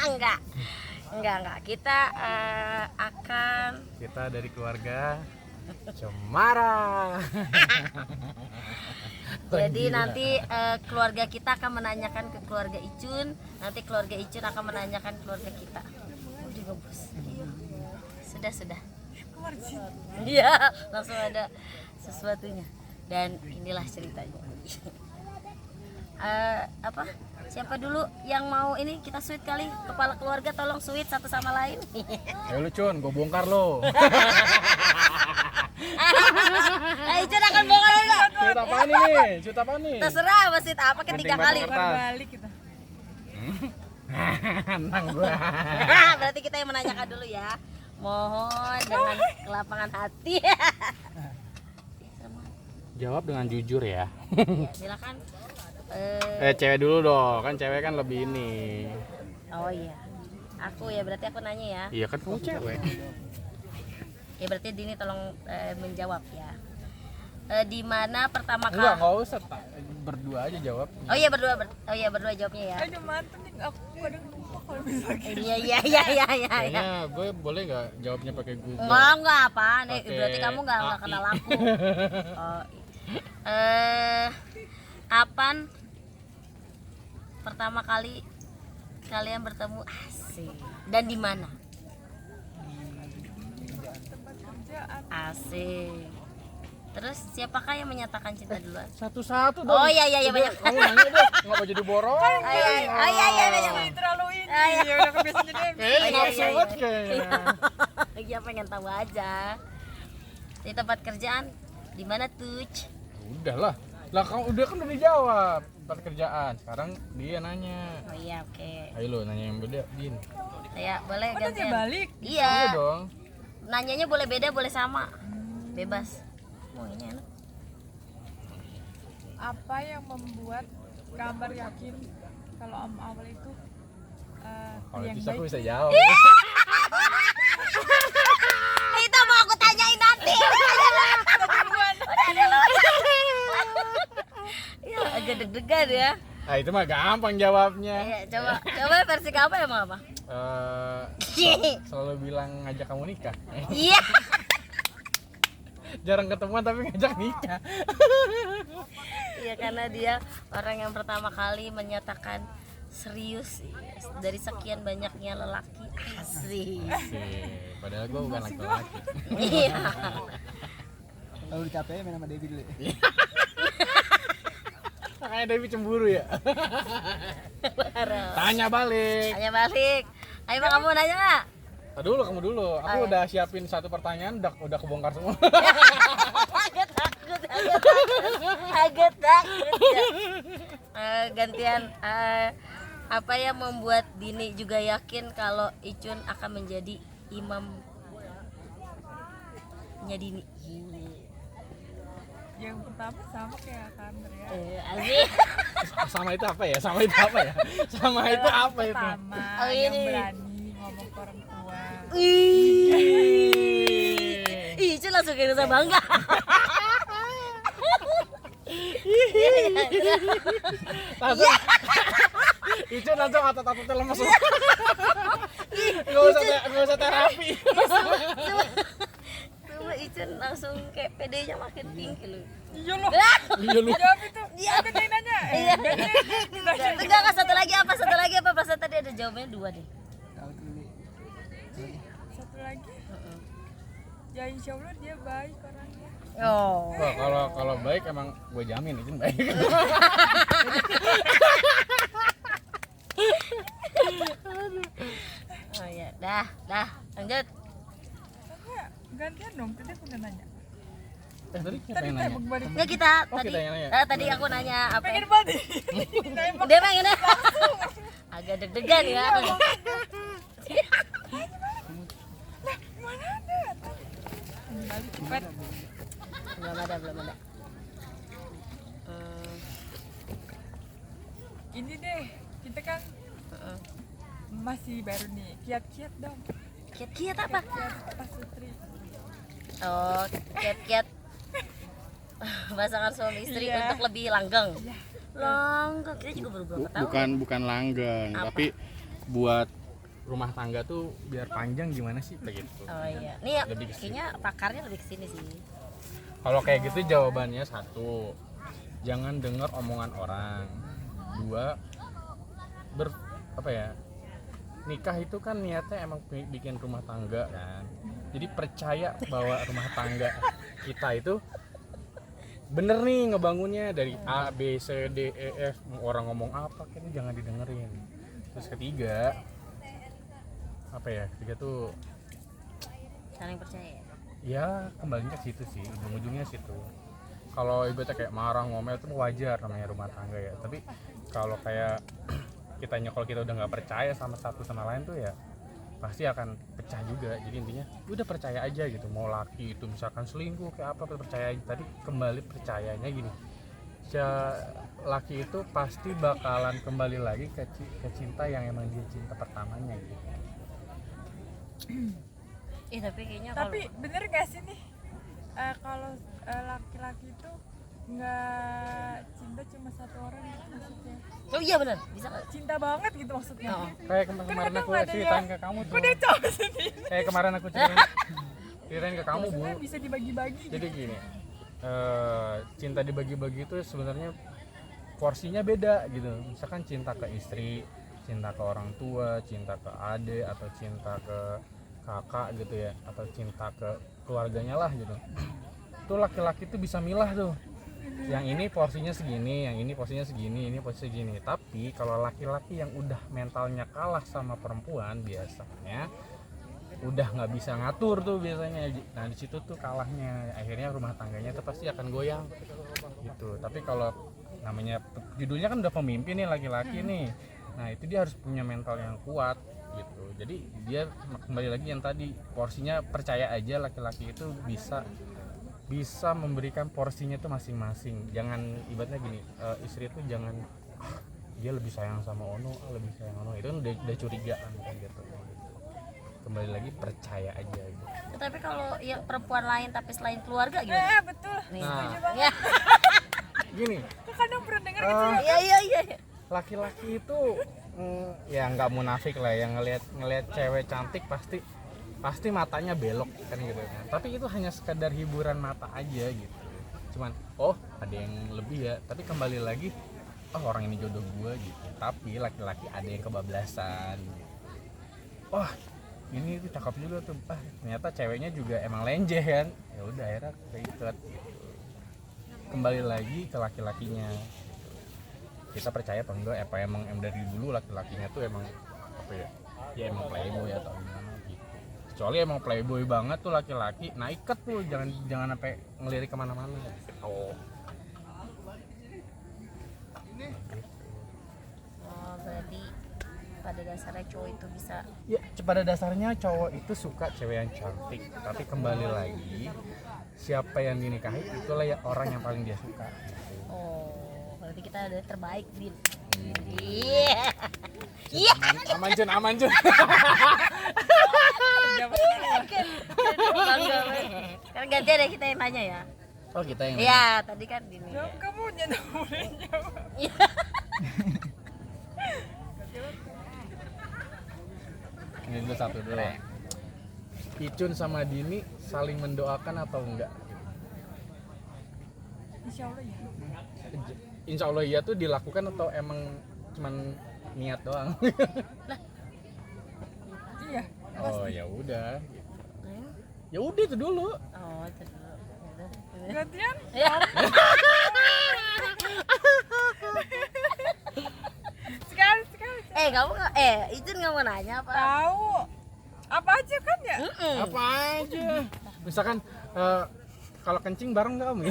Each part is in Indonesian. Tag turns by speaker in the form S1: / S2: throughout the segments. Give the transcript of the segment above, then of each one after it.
S1: Enggak. Kita
S2: Kita dari keluarga Cemara.
S1: jadi nanti keluarga kita akan menanyakan ke keluarga Icun, nanti keluarga Icun akan menanyakan keluarga kita. Udah gabus. Sudah. Iya, langsung ada sesuatunya. Dan inilah ceritanya. Siapa dulu yang mau ini kita sweet kali? Kepala keluarga tolong sweet satu sama lain.
S2: Ayo lu Cun, gue bongkar lo.
S1: Icun akan bongkar enggak?
S2: Cerita apa nih? Cerita apa nih?
S1: Terserah masjid apa ketiga kali.
S3: Balik kita.
S2: Nang gua.
S1: Berarti kita yang menanyakan dulu ya. Mohon dengan kelapangan hati.
S2: Jawab dengan jujur ya.
S1: Ya, silakan.
S2: Cewek dulu dong, kan cewek kan lebih ini.
S1: Oh iya. Aku ya, berarti aku nanya ya.
S2: Iya kan kamu cewek.
S1: Ya berarti Dini tolong menjawab ya. Di mana pertama kali?
S2: Enggak usah, berdua aja jawab.
S1: Oh iya berdua jawabnya ya.
S3: Ayo mantep nih, aku kadang lupa kalau bisa gitu.
S1: Iya.
S2: Kayaknya gue boleh nggak jawabnya pakai Google?
S1: Enggak apa. Nih
S2: Pakai
S1: berarti kamu enggak
S2: AI.
S1: kenal aku. Oh. Kapan pertama kali kalian bertemu? Asik. Dan di mana?
S3: Tempat kerjaan.
S1: Asik. Terus siapakah yang menyatakan cinta duluan?
S2: Satu-satu dong.
S1: Oh iya banyak.
S2: Kamu nanya deh, nggak mau jadi borong.
S1: Iya banyak.
S3: Terlalu ini.
S1: Iya.
S3: Ya udah kebiasaan jadi MC.
S2: Kayaknya nggak
S1: Iya.
S2: banget kayaknya.
S1: Lagi pengen tahu aja. Di tempat kerjaan di mana tuh?
S2: Udah lah. Lah kamu udah dijawab tempat kerjaan. Sekarang dia nanya.
S1: Oh iya oke.
S2: Ayo lo nanya yang beda, Din.
S1: Ya boleh
S3: Oh, dia
S1: gantian.
S3: balik.
S1: Iya.
S2: Iya dong.
S1: Nanyanya boleh beda boleh sama. Bebas. Oh ini enak.
S3: Apa yang membuat Kambar yakin kalau awal itu
S2: Kalau
S3: yang
S2: itu
S3: baik?
S2: aku bisa jawab.
S1: Itu mau aku tanyain nanti. Ya agak deg-degan ya.
S2: Ah itu mah gampang jawabnya.
S1: Iya, coba versi kamu emang apa?
S2: Selalu bilang ngajak kamu nikah.
S1: Iya.
S2: Jarang ketemuan tapi ngajak nikah.
S1: Iya karena dia orang yang pertama kali menyatakan serius dari sekian banyaknya lelaki. Asik.
S2: Asik. Padahal gue bukan laki-laki.
S1: Iya.
S4: Lalu dicapein main sama Debbie dulu.
S2: Makanya Dewi cemburu ya.
S1: Parah.
S2: Tanya balik.
S1: Tanya balik. Ayo Bang, kamu nanya nggak?
S2: Kamu dulu. Aku udah siapin satu pertanyaan, udah kebongkar semua.
S1: Agak takut ya. Gantian apa yang membuat Dini juga yakin kalau Icun akan menjadi imamnya Dini?
S3: Yang pertama sama kayak Kambar ya.
S1: Asik.
S2: Sama itu apa ya? Sama itu apa itu?
S3: Pertama
S1: Oh,
S3: yang
S1: ini.
S3: berani ngomong ke orang tua.
S1: Icun langsung kayak rasa bangga.
S2: Langsung. Itu langsung otot-ototnya lemes. Nggak usah terapi.
S1: Coba Icun langsung kayak pedenya makin tinggi loh.
S3: Iya loh.
S2: Iya lu.
S3: Jawab itu.
S1: Iya.
S3: Aku yang nanya.
S1: Iya. Enggak, satu lagi apa? Perasaan tadi ada jawabannya 2 deh.
S4: Tahu dulu.
S3: Satu lagi. Ya insya Allah dia baik orangnya.
S1: Oh.
S2: Wah, kalau baik emang gue jamin itu baik.
S1: Oh iya, dah, lanjut.
S3: Enggak, gantian dong. Tadi aku udah nanya.
S2: Tadi siapa
S3: Tadi
S2: yang nanya?
S3: tembak balik.
S1: Enggak kita
S2: Oh,
S1: tadi.
S2: kita yang nanya.
S1: Tadi aku nanya apa?
S3: Pengen banget. Nembak.
S1: Dia pengen ya? Agak deg-degan ya.
S3: Mana ada? Balik cepat.
S1: Belum ada.
S3: Ini deh, kita kan masih baru nih. Kiat-kiat dong.
S1: Kiat-kiat apa?
S3: Kiat Pak Sutri.
S1: Oh, kiat-kiat pasangan suami istri
S3: Iya.
S1: untuk lebih langgeng.
S3: Iya.
S1: Langgeng, kita juga baru berapa tahun.
S2: Bukan langgeng,
S1: Apa?
S2: tapi buat rumah tangga tuh biar panjang gimana sih begitu.
S1: Oh iya. Nih ya,
S2: Lebih ke situ.
S1: kayaknya pakarnya lebih ke sini sih.
S2: Kalau kayak gitu jawabannya satu, jangan dengar omongan orang. Dua, apa ya? Nikah itu kan niatnya emang bikin rumah tangga kan. Jadi percaya bahwa rumah tangga kita itu bener nih ngebangunnya dari A, B, C, D, E, F. Orang ngomong apa kan jangan didengerin. Terus ketiga, apa ya? Ketiga tuh
S1: Saling percaya.
S2: ya kembalinya ke situ sih, ujung-ujungnya situ. Kalau ibaratnya kayak marah ngomel itu wajar namanya rumah tangga ya, tapi kalau kayak kalau kita udah nggak percaya sama satu sama lain tuh ya pasti akan pecah juga. Jadi intinya udah percaya aja gitu, mau laki itu misalkan selingkuh kayak apa percaya aja. Tadi kembali percayanya gini, laki itu pasti bakalan kembali lagi ke cinta yang emang dia cinta pertamanya gitu.
S1: Tapi kayaknya kalau
S3: Tapi bener gak sih nih kalau laki-laki itu nggak cinta cuma satu orang gitu maksudnya?
S1: oh iya benar, bisa nggak?
S3: Cinta banget gitu maksudnya.
S1: Oh.
S2: Kayak kemarin aku ceritain ke kamu tuh.
S3: Udah cowok sendiri.
S2: Kayak kemarin aku ceritain ke kamu, Bu.
S3: Maksudnya bisa dibagi-bagi.
S2: Jadi gini, cinta dibagi-bagi itu sebenarnya porsinya beda gitu. Misalkan cinta ke istri, cinta ke orang tua, cinta ke adik atau cinta ke kakak gitu ya, atau cinta ke keluarganya lah gitu. Itu laki-laki tuh bisa milah tuh. Yang ini porsinya segini, yang ini porsinya segini, ini porsinya segini. Tapi kalau laki-laki yang udah mentalnya kalah sama perempuan biasanya udah nggak bisa ngatur tuh biasanya. Nah di situ tuh kalahnya, akhirnya rumah tangganya tuh pasti akan goyang gitu. Tapi kalau namanya judulnya kan udah pemimpin nih laki-laki nih, nah itu dia harus punya mental yang kuat gitu. Jadi dia kembali lagi yang tadi, porsinya percaya aja laki-laki itu bisa memberikan porsinya tuh masing-masing. Jangan ibaratnya gini, istri itu jangan dia lebih sayang sama Ono, lebih sayang Ono, itu kan udah curigaan kan gitu. Kembali lagi percaya aja gitu.
S1: Tapi kalau ya perempuan lain tapi selain keluarga gimana?
S3: Betul.
S1: Nih.
S3: Setuju banget.
S1: Ya.
S2: Gini,
S3: Kok kadang pernah denger gitu ya?
S1: Iya.
S2: laki-laki itu ya nggak munafik lah, yang ngelihat cewek cantik pasti matanya belok kan gitu kan. Tapi itu hanya sekadar hiburan mata aja gitu. Cuman ada yang lebih ya, tapi kembali lagi orang ini jodoh gue gitu. Tapi laki-laki ada yang kebablasan gitu. Ini tuh cakep juga tuh. Ternyata ceweknya juga emang lenjeh kan. Ya udah akhirnya keikat gitu. Kembali lagi ke laki-lakinya. Kita percaya apa enggak? Apa emang dari dulu laki-lakinya tuh emang apa ya? Ya emang playboy atau gimana gitu. Kecuali emang playboy banget tuh laki-laki, nah ikat tuh, jangan sampai ngelirik kemana-mana gitu.
S1: Berarti pada dasarnya cowok itu bisa
S2: Ya pada dasarnya cowok itu suka cewek yang cantik, tapi kembali lagi siapa yang dinikahi itulah ya orang yang paling dia suka gitu.
S1: Berarti kita ada terbaik, Din.
S2: Aman Jun.
S1: Kan gantian ya kita yang nanya ya.
S2: Oh kita yang
S1: Iya, tadi kan Dini.
S3: Jawab kamu jangan boleh jawab.
S2: Ini dulu satu dulu. Icun sama Dini saling mendoakan atau enggak?
S3: Insya Allah ya.
S2: Insya Allah iya tuh dilakukan atau emang cuman niat doang?
S3: Iya.
S2: Ya udah. Ya udah itu dulu.
S1: Oh, itu dulu.
S3: Gantian?
S1: Ya.
S3: Sekali.
S1: Kamu nggak? Itu nggak mau nanya apa?
S3: Tahu. Apa aja kan ya?
S2: Apa aja. Misalkan kalau kencing bareng nggak kamu?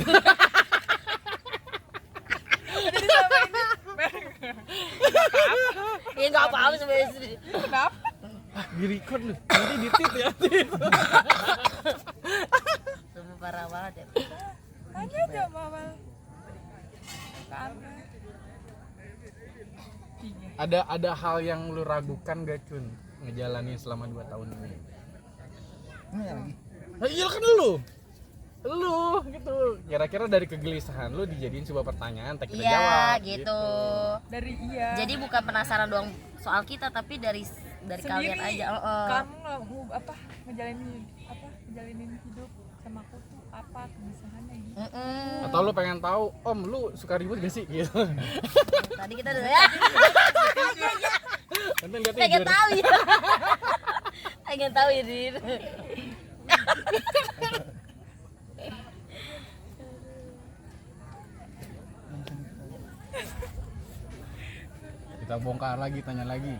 S1: Ya nggak apa-apa sebenarnya.
S3: Kenapa?
S2: Di record lu. Nanti ditit ya.
S1: Sumpah parah banget ya.
S3: Tanya aja mama.
S2: Ada hal yang lu ragukan gak Cun ngejalanin selama 2 tahun ini?
S4: Ini lagi.
S2: Nah, iya kan lu lu gitu. Kira-kira dari kegelisahan lu dijadiin sebuah pertanyaan, tak kita
S1: Iya
S2: jawab
S1: gitu.
S3: Dari iya.
S1: Jadi bukan penasaran doang soal kita, tapi dari
S3: Sendiri,
S1: kalian aja.
S3: kamu ngejalinin hidup sama aku tuh apa kebisaannya gitu.
S2: Atau lu pengen tahu, Om lu suka ribut gak sih gitu.
S1: Tadi kita udah ya.
S2: Nanti lihat
S1: Pengen tahu ya. Pengen tahu ya, Din.
S2: Kita bongkar lagi, tanya lagi.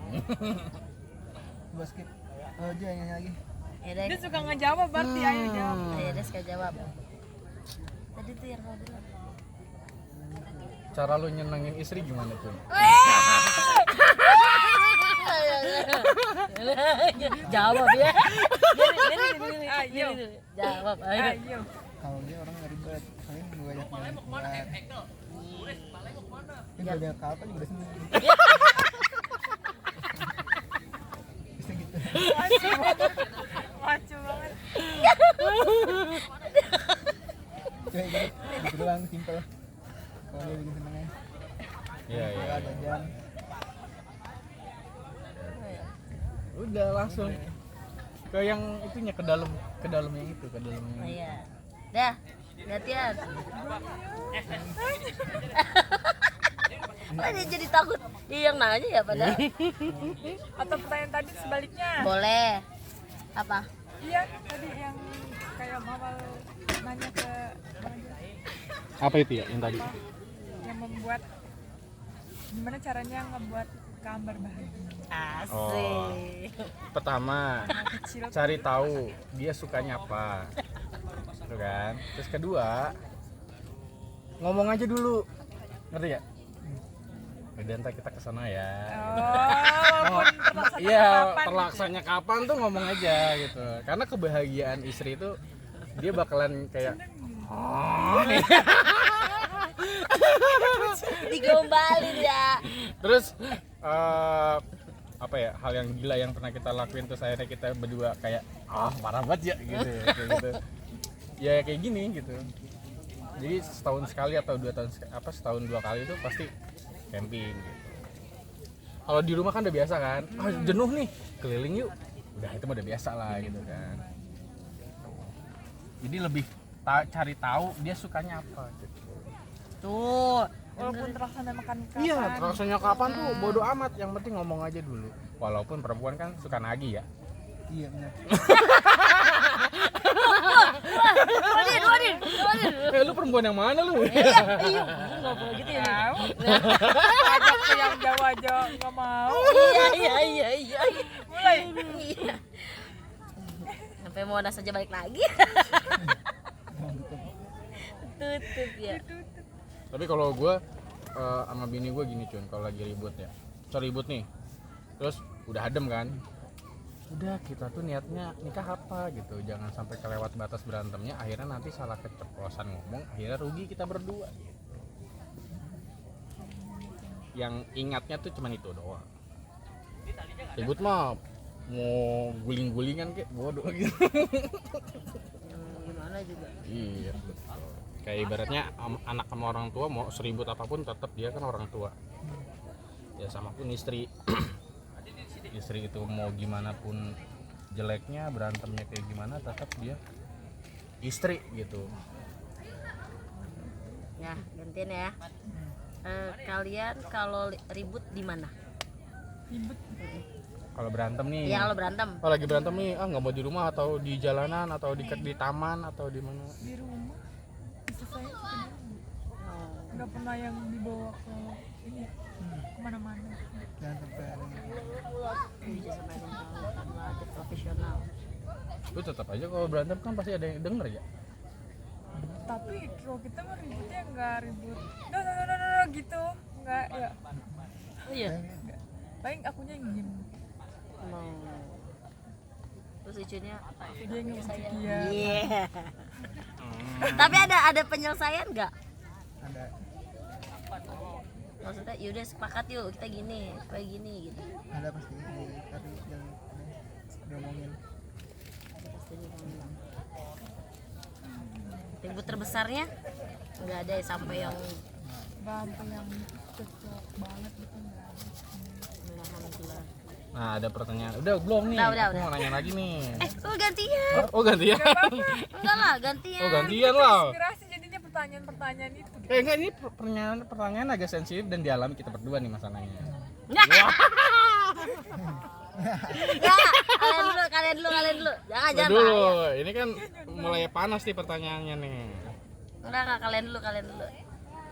S4: Basket. Oh, dia yang nyanyi lagi.
S1: Ya deh.
S3: Dia suka ngejawab berarti ayo jawab.
S1: Ya deh, sekali jawab. Tadi tuh yang mau bilang.
S2: Cara lu nyenengin istri gimana tuh?
S1: Jawab ya. Gini.
S3: Ayo.
S1: Jawab ayo.
S3: Ayo.
S4: Kalau dia orang nggak ribet, paling gue ajak jalan keluar. Ini beda kapal juga udah seneng. Bisa gitu.
S3: Macu banget.
S4: Cuma gitu doang, simple. Kalau dia bikin seneng ya.
S2: Iya, iya.
S4: Kalau ada jam,
S2: Udah langsung ke yang itunya, ke dalam yang itu, ke dalam yang
S1: Iya. Dah, gantian. Oh, dia jadi takut. Dia yang nanya ya padahal.
S3: Atau pertanyaan tadi sebaliknya.
S1: Boleh. Apa?
S3: Iya, tadi yang kayak awal nanya ke
S2: apa itu ya yang tadi?
S3: yang membuat gimana caranya ngebuat gambar bahagia.
S1: Asik.
S2: Pertama,
S3: Kecil
S2: cari tahu dia sukanya apa, gitu kan. Terus kedua, ngomong aja dulu, ngerti ya? Udah ntar kita kesana ya. Iya, terlaksanya kapan tuh ngomong aja gitu. Karena kebahagiaan istri itu dia bakalan kayak
S1: Digombalin ya.
S2: terus apa ya, hal yang gila yang pernah kita lakuin terus akhirnya kita berdua kayak parah banget ya gitu, kayak gitu. Ya kayak gini gitu. Jadi setahun sekali atau 2 tahun setahun 2 kali itu pasti camping gitu. Kalau di rumah kan udah biasa kan, jenuh nih keliling yuk, udah itu mah udah biasa lah gitu kan. Jadi lebih cari tahu dia sukanya apa gitu.
S1: Tuh.
S3: walaupun terlaksana makan kapan.
S2: Iya, terlaksanya kapan tuh bodo amat, yang penting ngomong aja dulu. Walaupun perempuan kan suka nagih ya.
S4: iya benar.
S1: Waduh.
S2: Lu perempuan yang mana lu?
S1: Iya, nggak boleh gitu ya.
S3: Ajak ke yang jauh aja nggak mau.
S1: Iya.
S3: Mulai.
S1: Iya. Sampai mau nasa aja balik lagi. Tutup ya.
S2: Tapi kalau gue sama bini gue gini Cun, kalau lagi ribut ya, ribut nih, terus udah adem kan, udah kita tuh niatnya nikah apa gitu, jangan sampai kelewat batas berantemnya, akhirnya nanti salah keceplosan ngomong, akhirnya rugi kita berdua gitu. Yang ingatnya tuh cuman itu doang. Ribut mah mau guling-gulingan kayak bodoh gitu.
S1: Gimana juga.
S2: Iya, betul. Kayak ibaratnya anak sama orang tua mau seribut apapun tetap dia kan orang tua. Ya sama pun istri. Istri itu mau gimana pun jeleknya, berantemnya kayak gimana, tetap dia istri gitu.
S1: Ya, gantian ya. Kalian kalau ribut di mana?
S3: Ribut.
S2: Kalau berantem nih.
S1: Iya, kalau berantem.
S2: Kalau lagi berantem nih, nggak mau di rumah atau di jalanan atau di taman atau di mana?
S3: Di rumah. Bisa saya suka di rumah. Nggak pernah yang dibawa ke ini kemana-mana.
S4: Jangan sampai ada
S1: Bisa sama ada profesional.
S2: Lu tetap aja kalau berantem kan pasti ada yang denger ya.
S3: Tapi kalau kita mah ributnya nggak ribut no gitu, nggak ya.
S1: Iya.
S3: Paling akunya yang diem,
S1: Mau. Terus icunya
S3: dia yang
S1: saya.
S3: dia.
S1: Iya. Tapi ada penyelesaian nggak?
S4: ada
S1: Maksudnya yaudah sepakat yuk kita gini, supaya gini gitu.
S4: ada pasti dicari jalan diomongin.
S1: Pasti ngomong. Tapi ribut terbesarnya nggak ada ya, sampai yang
S3: nggak sampai yang cocok banget gitu nggak ada.
S1: alhamdulillah.
S2: Nah, ada pertanyaan. Udah belum nih?
S1: Udah.
S2: Aku mau nanya lagi nih.
S1: Gantian.
S2: Oh, gantian.
S1: Enggak lah, gantian.
S2: Oh, gantian lah.
S3: Inspirasi jadinya pertanyaan-pertanyaan itu.
S2: Enggak, ini pertanyaan agak sensitif dan dialami kita berdua nih masalahnya.
S1: Enggak, kalian dulu. Jangan
S2: Dulu, ini kan mulai panas nih pertanyaannya nih.
S1: Enggak, kalian dulu.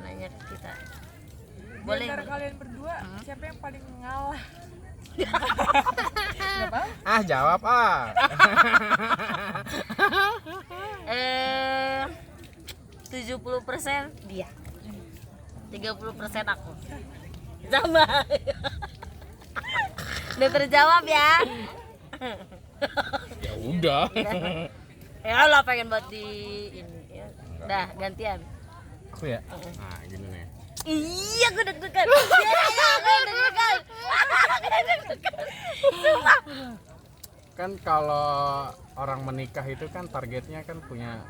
S1: Nanya ke kita.
S3: Di
S1: Boleh.
S3: antara kalian berdua siapa yang paling ngalah?
S2: Ah, jawab ah.
S1: 70% dia. 30% aku. Sama. Udah terjawab ya.
S2: Ya udah.
S1: Ya Allah pengen buat di ini ya. Dah gantian.
S2: Aku ya. Nah, gini nih.
S1: Iya, aku deg-degan. Iya, aku deg-degan. Sumpah.
S2: Kan kalau orang menikah itu kan targetnya kan punya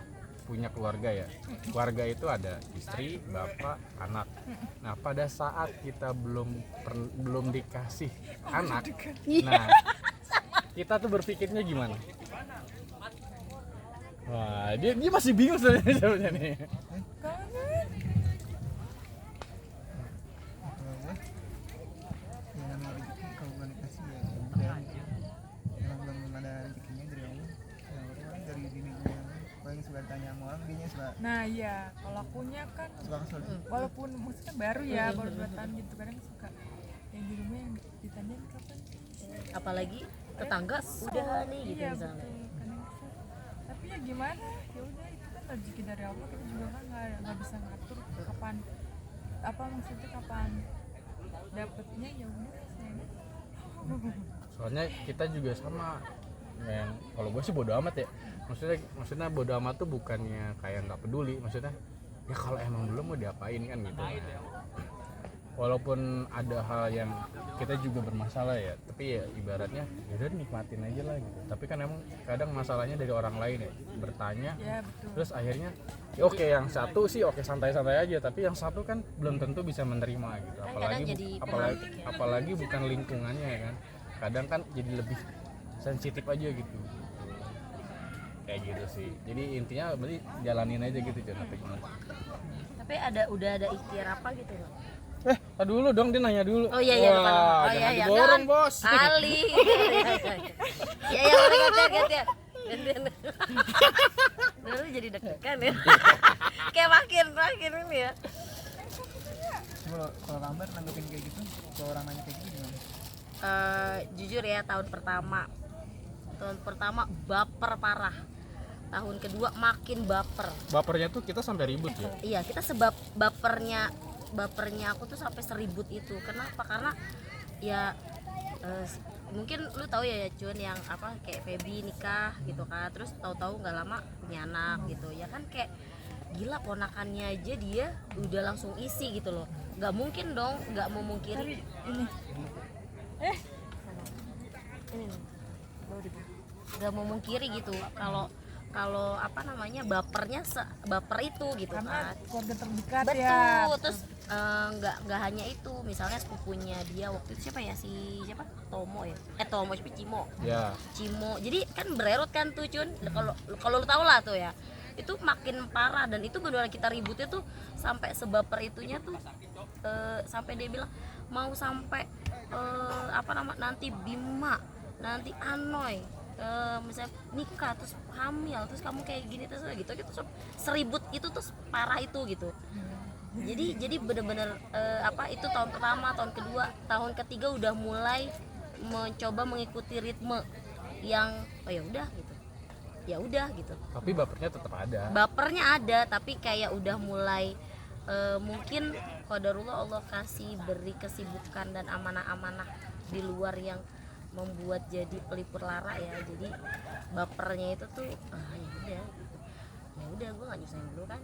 S2: keluarga ya. Keluarga itu ada istri, bapak, anak. Nah, pada saat kita belum dikasih anak, nah kita tuh berpikirnya gimana? Wah, dia masih bingung sebenarnya nih.
S4: yang namanya rezeki kalau bukan dikasih ya udah gitu. Emang belum ada rezekinya dari Allah ya orang dari diri gue yang paling suka tanya sama orang dia suka
S3: Nah iya, kalau akunya kan
S4: kesel
S3: walaupun maksudnya baru ya, baru 2 tahun gitu kadang suka yang di rumah yang ditanyain kapan.
S1: Apalagi tetangga udah nih gitu
S3: Iya
S1: misalnya.
S3: betul, kadang kesel. Tapi ya gimana? Ya udah itu kan rezeki dari Allah, kita juga kan nggak bisa ngatur kapan maksudnya kapan dapetnya, ya udah sayang.
S2: Soalnya kita juga sama yang kalau gue sih bodo amat ya. Maksudnya bodo amat tuh bukannya kayak nggak peduli, maksudnya ya kalau emang belum mau diapain kan gitu. Walaupun ada hal yang kita juga bermasalah ya, tapi ya ibaratnya ya udah nikmatin aja lah gitu. Tapi kan emang kadang masalahnya dari orang lain ya, bertanya
S3: Ya betul.
S2: terus akhirnya ya oke, yang satu sih oke santai-santai aja, tapi yang satu kan belum tentu bisa menerima gitu.
S1: Kadang jadi pemantik ya.
S2: Apalagi bukan lingkungannya ya kan, kadang kan jadi lebih sensitif aja gitu, kayak gitu sih. Jadi intinya berarti jalanin aja gitu Jon, apa gimana?
S1: Tapi udah ada ikhtiar apa gitu loh.
S2: Tadi dulu dong, dia nanya dulu.
S1: Oh iya
S2: Wah,
S1: lupa. Oh
S2: jangan
S1: iya
S2: diborong bos.
S1: Kali. Iya gantian. Baru jadi deg-degan ya. Kayak makin ini ya.
S4: kalau gambar nanggepin kayak gitu kalau orang nanya kayak gitu gimana?
S1: Jujur ya, tahun pertama baper parah. Tahun kedua makin baper.
S2: Bapernya tuh kita sampai ribut ya.
S1: Iya, kita sebab bapernya aku tuh sampai seribut itu. Kenapa? Karena ya mungkin lu tahu ya Jun, yang apa kayak Feby nikah gitu kan, terus tahu-tahu nggak lama punya anak gitu ya kan, kayak gila ponakannya aja dia udah langsung isi gitu loh. Nggak mungkin dong, nggak memungkiri ini nggak memungkiri gitu kalau apa namanya bapernya baper itu gitu
S3: Karena
S1: kan.
S3: keluarga terdekat
S1: Betul,
S3: ya.
S1: terus nggak hanya itu, misalnya sepupunya dia waktu itu siapa ya, siapa Tomo ya, Tomo Cimo
S2: Ya.
S1: Cimo, jadi kan bererot kan tuh Cun, kalau lu tau lah tuh ya, itu makin parah. Dan itu benar kita ributnya tuh sampai sebaper itunya tuh, sampai dia bilang mau sampai nanti Bima, nanti Anoy, misalnya nikah terus hamil terus kamu kayak gini terus gitu seribut itu tuh parah itu gitu. Jadi bener-bener itu tahun pertama, tahun kedua, tahun ketiga udah mulai mencoba mengikuti ritme yang ya udah gitu.
S2: Tapi bapernya tetap ada.
S1: Bapernya ada, tapi kayak udah mulai mungkin qadarullah Allah kasih beri kesibukan dan amanah-amanah di luar yang membuat jadi pelipur lara ya. Jadi bapernya itu tuh ya udah gue nggak nyusahin dulu kan,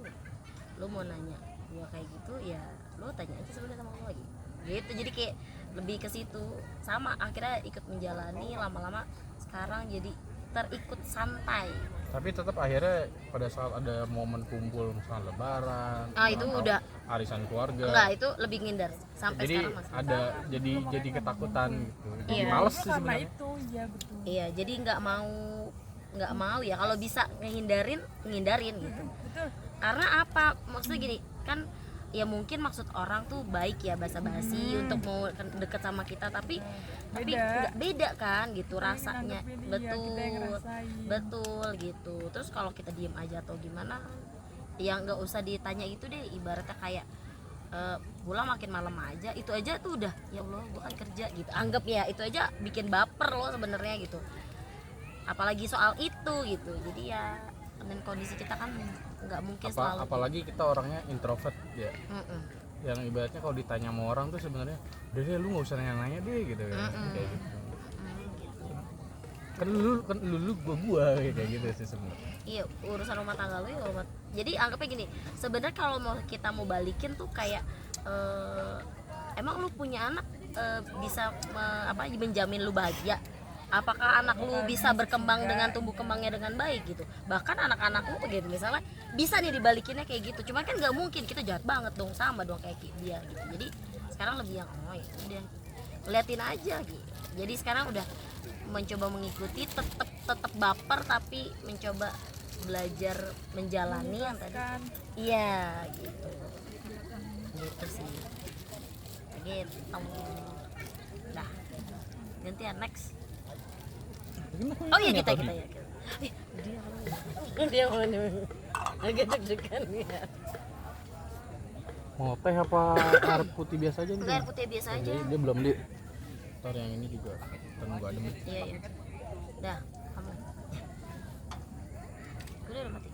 S1: lo mau nanya gue kayak gitu ya lo tanya aja sebenarnya sama gue lagi gitu. Jadi kayak lebih ke situ, sama akhirnya ikut menjalani lama-lama. Sekarang jadi terikut santai.
S2: Tapi tetap akhirnya pada saat ada momen kumpul misalnya lebaran
S1: Itu
S2: atau
S1: udah
S2: arisan keluarga,
S1: enggak, itu lebih ngindar sampai
S2: jadi
S1: sekarang masih.
S2: ada jadi ketakutan gitu. Jadi
S1: Iya.
S2: males
S3: Karena
S2: sih sebenarnya.
S3: itu iya betul.
S1: Iya, jadi nggak mau ya, kalau bisa ngehindarin gitu.
S3: Betul.
S1: Karena apa, maksudnya gini kan, ya mungkin maksud orang tuh baik ya, basa-basi untuk mau deket sama kita, tapi
S3: Beda.
S1: nggak beda kan gitu
S3: Kita yang
S1: rasanya.
S3: nanggepin dia,
S1: Betul,
S3: kita yang ngerasain.
S1: betul gitu. Terus kalau kita diem aja atau gimana, ya nggak usah ditanya itu deh. Ibaratnya kayak pulang makin malam aja, itu aja tuh udah, ya Allah gue kan kerja gitu, anggap ya itu aja bikin baper loh sebenarnya gitu, apalagi soal itu gitu. Jadi ya, dan kondisi kita kan nggak mungkin selalu
S2: Apalagi kita orangnya introvert ya,
S1: Mm-mm.
S2: yang ibaratnya kalau ditanya sama orang tuh sebenarnya udah deh lu nggak usah nanya deh gitu kan. Kayak gitu. Kan lu gua kayak gitu sih sebenarnya.
S1: Iya, urusan rumah tangga lu ya jadi anggapnya gini, sebenarnya kalau kita mau balikin tuh kayak emang lu punya anak bisa menjamin lu bahagia? Apakah anak lu bisa berkembang dengan tumbuh kembangnya dengan baik gitu? Bahkan anak-anak lu gitu misalnya bisa nih dibalikinnya kayak gitu, cuman kan nggak mungkin, kita jahat banget dong, sama dong kayak dia gitu. Jadi sekarang lebih yang ya udah liatin aja gitu. Jadi sekarang udah mencoba mengikuti, tetap baper tapi mencoba belajar menjalani yang tadi.
S3: Kan
S1: Iya gitu. Gitu sih. Gitu. Dah. Gantian next. Oh iya kita ya. Dia mau agak deg-degan ya.
S2: Mau teh apa air putih biasa aja nih?
S1: Air putih biasa aja.
S2: Dia belum di. Ntar yang ini juga kita nunggu adem.
S1: Iya. Dah, kamu. Gue udah mati.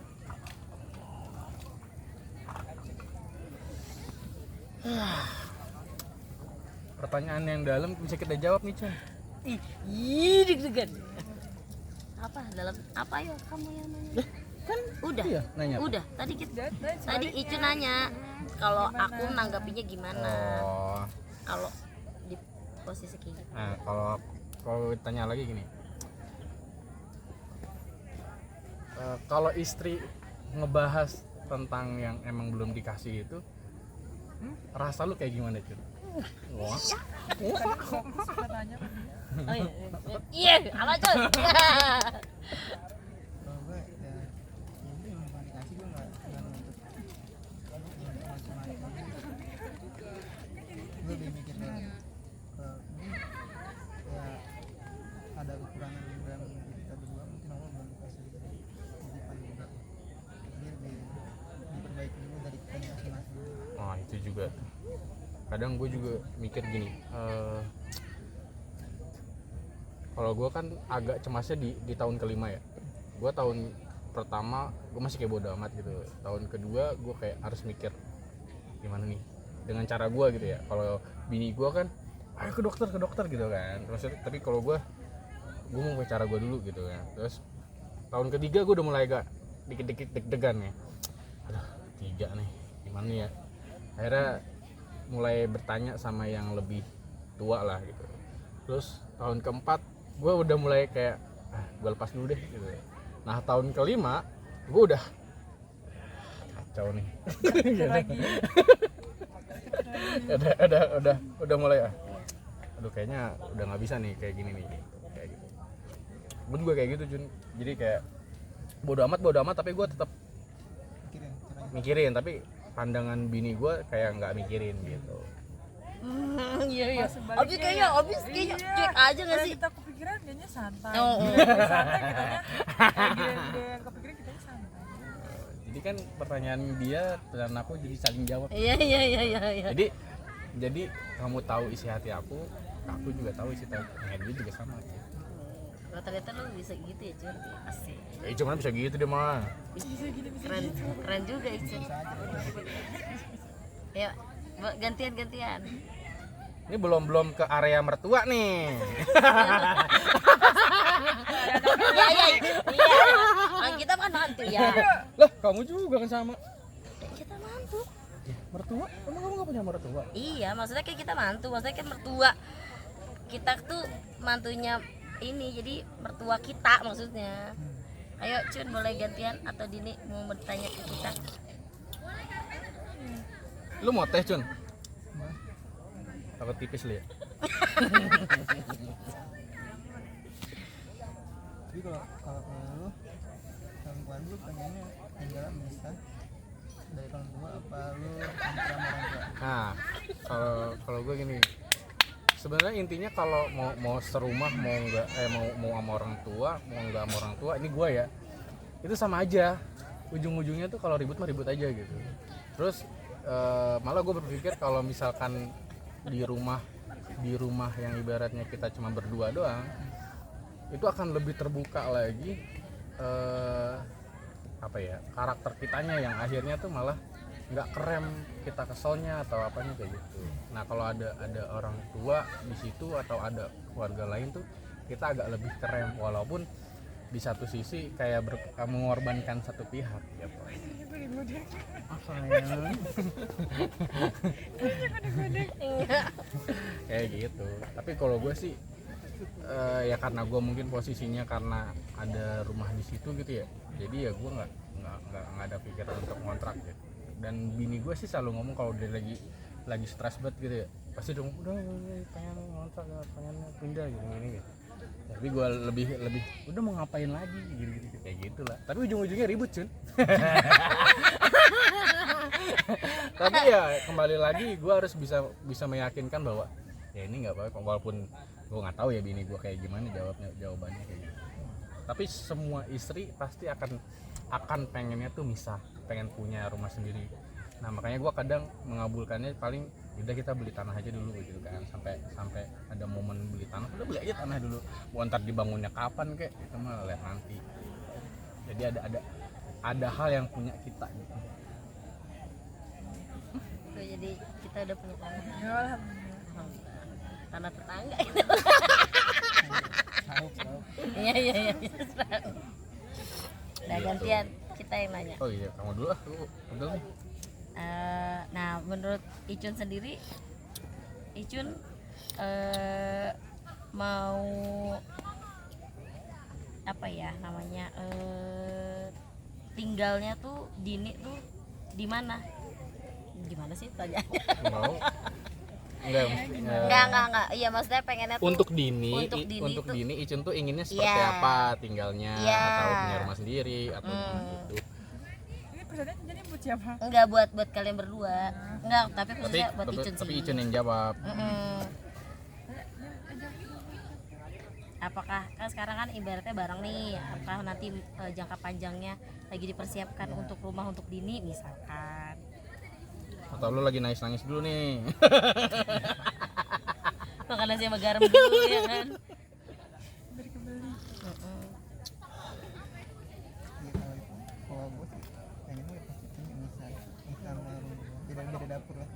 S2: Pertanyaan yang dalam bisa kita jawab nih, Chan.
S1: Ih, deg-degan. Apa dalam apa ya kamu yang nanya? Kan udah.
S2: Iya, nanya apa?
S1: Udah. Tadi
S3: dan
S1: tadi Icu nanya kalau aku nanggapinya gimana.
S2: Oh.
S1: Kalau di posisi kayak gitu.
S2: Nah, kalau tanya lagi gini. Kalau istri ngebahas tentang yang emang belum dikasih itu, rasa lu kayak gimana, Cun? Wah.
S3: suka tanya ke dia.
S1: Oh iya. Iya, apa tuh?
S4: Kalau gue ya udah yang mau dikasih gue nggak nuntut macam-macam. Gue lebih mikir ke mungkin ya ada kekurangan dalam diri kita berdua, mungkin Allah belum kasih titipan juga, jadi lebih diperbaiki dulu dari kita masing-masing.
S2: Oh, itu juga. Kadang gue juga mikir gini, kalau gue kan agak cemasnya di tahun kelima ya. Gue tahun pertama gue masih kayak bodo amat gitu. Tahun kedua gue kayak harus mikir gimana nih dengan cara gue gitu ya. Kalau bini gue kan ayo ke dokter gitu kan. Terus tapi kalau gue mau pakai cara gue dulu gitu kan. Terus tahun ketiga gue udah mulai agak dikit-dikit deg-degan ya. Aduh, tiga nih gimana ya. Akhirnya mulai bertanya sama yang lebih tua lah gitu. Terus tahun keempat gue udah mulai kayak gue lepas dulu deh gitu. Nah tahun kelima gue udah kacau nih.
S3: lagi
S2: udah mulai aduh kayaknya udah nggak bisa nih kayak gini nih kayak gitu. Gue juga kayak gitu Jun, jadi kayak bodo amat tapi gue tetap
S4: Pikirin caranya.
S2: mikirin, tapi pandangan bini gue kayak nggak mikirin gitu.
S1: Iya.
S3: Sebaliknya
S1: Abis kayaknya
S3: iya.
S1: cuek aja nggak
S3: Kalau
S1: sih?
S3: kita kepikiran kayaknya santai.
S1: Oh.
S3: Santai kitanya. Dia yang kepikiran kitanya santai.
S2: Jadi kan pertanyaan dia dan aku jadi saling jawab.
S1: Iya.
S2: Jadi kamu tahu isi hati aku juga tahu isi hati dia juga sama.
S1: Oh, ternyata lu bisa gitu ya, Cur. Asik.
S2: Ya cuman bisa gitu deh mah.
S1: Keren juga itu. Ya, gantian.
S2: Ini belum ke area mertua nih.
S1: Iya. Kita kan mantu ya.
S2: Lah kamu juga kan sama.
S1: Kita mantu.
S2: Mertua? Emang kamu gak punya mertua?
S1: Iya, maksudnya kayak kita mantu, maksudnya kan mertua. Kita tuh mantunya ini jadi mertua kita maksudnya. Ayo Cun, boleh gantian atau Dini mau bertanya ke kita?
S2: Lu mau teh Cun? Takut tipis lu ya?
S4: Jadi kalau lu perempuan lu pengennya tinggal misah dari orang tua apa lu tinggal sama orang tua?
S2: Nah, kalau gue gini, sebenarnya intinya kalau mau serumah mau sama orang tua mau nggak sama orang tua, ini gue ya, itu sama aja. Ujung-ujungnya tuh kalau ribut mah ribut aja gitu. Terus malah gue berpikir kalau misalkan di rumah yang ibaratnya kita cuma berdua doang, itu akan lebih terbuka lagi karakter kitanya yang akhirnya tuh malah nggak kerem kita keselnya atau apanya kayak gitu. Nah kalau ada orang tua di situ atau ada keluarga lain tuh kita agak lebih kerem, walaupun di satu sisi kayak mengorbankan satu pihak ya boy. Apa ya? Kayak gitu. Tapi kalau gue sih ya karena gue mungkin posisinya karena ada rumah di situ gitu ya, jadi ya gue nggak ada pikiran untuk ngontrak gitu. Dan bini gue sih selalu ngomong kalau dia lagi stres banget gitu ya, pasti dong udah pengen ngontrak ya, pengen pindah gitu. Tapi gue lebih udah mau ngapain lagi gitu kayak gitulah. Tapi ujung-ujungnya ribut Cun. Tapi ya kembali lagi gue harus bisa meyakinkan bahwa ya ini nggak apa-apa, walaupun gue nggak tahu ya bini gue kayak gimana jawabannya kayak gitu. Tapi semua istri pasti akan pengennya tuh misah, pengen punya rumah sendiri. Nah makanya gue kadang mengabulkannya paling udah kita beli tanah aja dulu gitu kan, sampai ada momen beli tanah, udah beli aja tanah dulu, mau ntar dibangunnya kapan kek itu mah lihat nanti. Jadi ada hal yang punya kita gitu.
S1: Tuh, jadi kita udah punya tanah.
S3: Ya, alhamdulillah.
S1: Tanah tetangga itu.
S4: Tahu.
S1: Iya. Udah gantian kita yang nanya.
S2: Oh iya, kamu dulu ah, lu udah nih.
S1: Nah menurut Icun sendiri, Icun mau apa ya namanya, tinggalnya tuh Dini tuh di mana? Gimana sih tanyaannya?
S2: Mau
S1: Enggak. Iya maksudnya pengennya tuh
S2: untuk Dini
S1: tuh,
S2: Icun tuh inginnya seperti
S1: Iya.
S2: apa tinggalnya,
S1: Iya.
S2: atau punya rumah sendiri atau gimana gitu.
S3: Ini pertanyaan jadi buat siapa?
S1: enggak buat kalian berdua. Enggak, tapi khususnya buat Icun
S2: Tapi
S1: sendiri.
S2: Icun yang jawab.
S1: Apakah kan sekarang kan ibaratnya bareng nih, apakah nanti jangka panjangnya lagi dipersiapkan untuk rumah untuk Dini misalkan?
S2: Atau lu lagi nangis dulu nih?
S1: Makan nasi sama garam dulu ya kan?
S3: Beri kebeli.
S4: Ya kalau gue sih pengennya ya pasti punya misah sama rumah, beda dapur lah.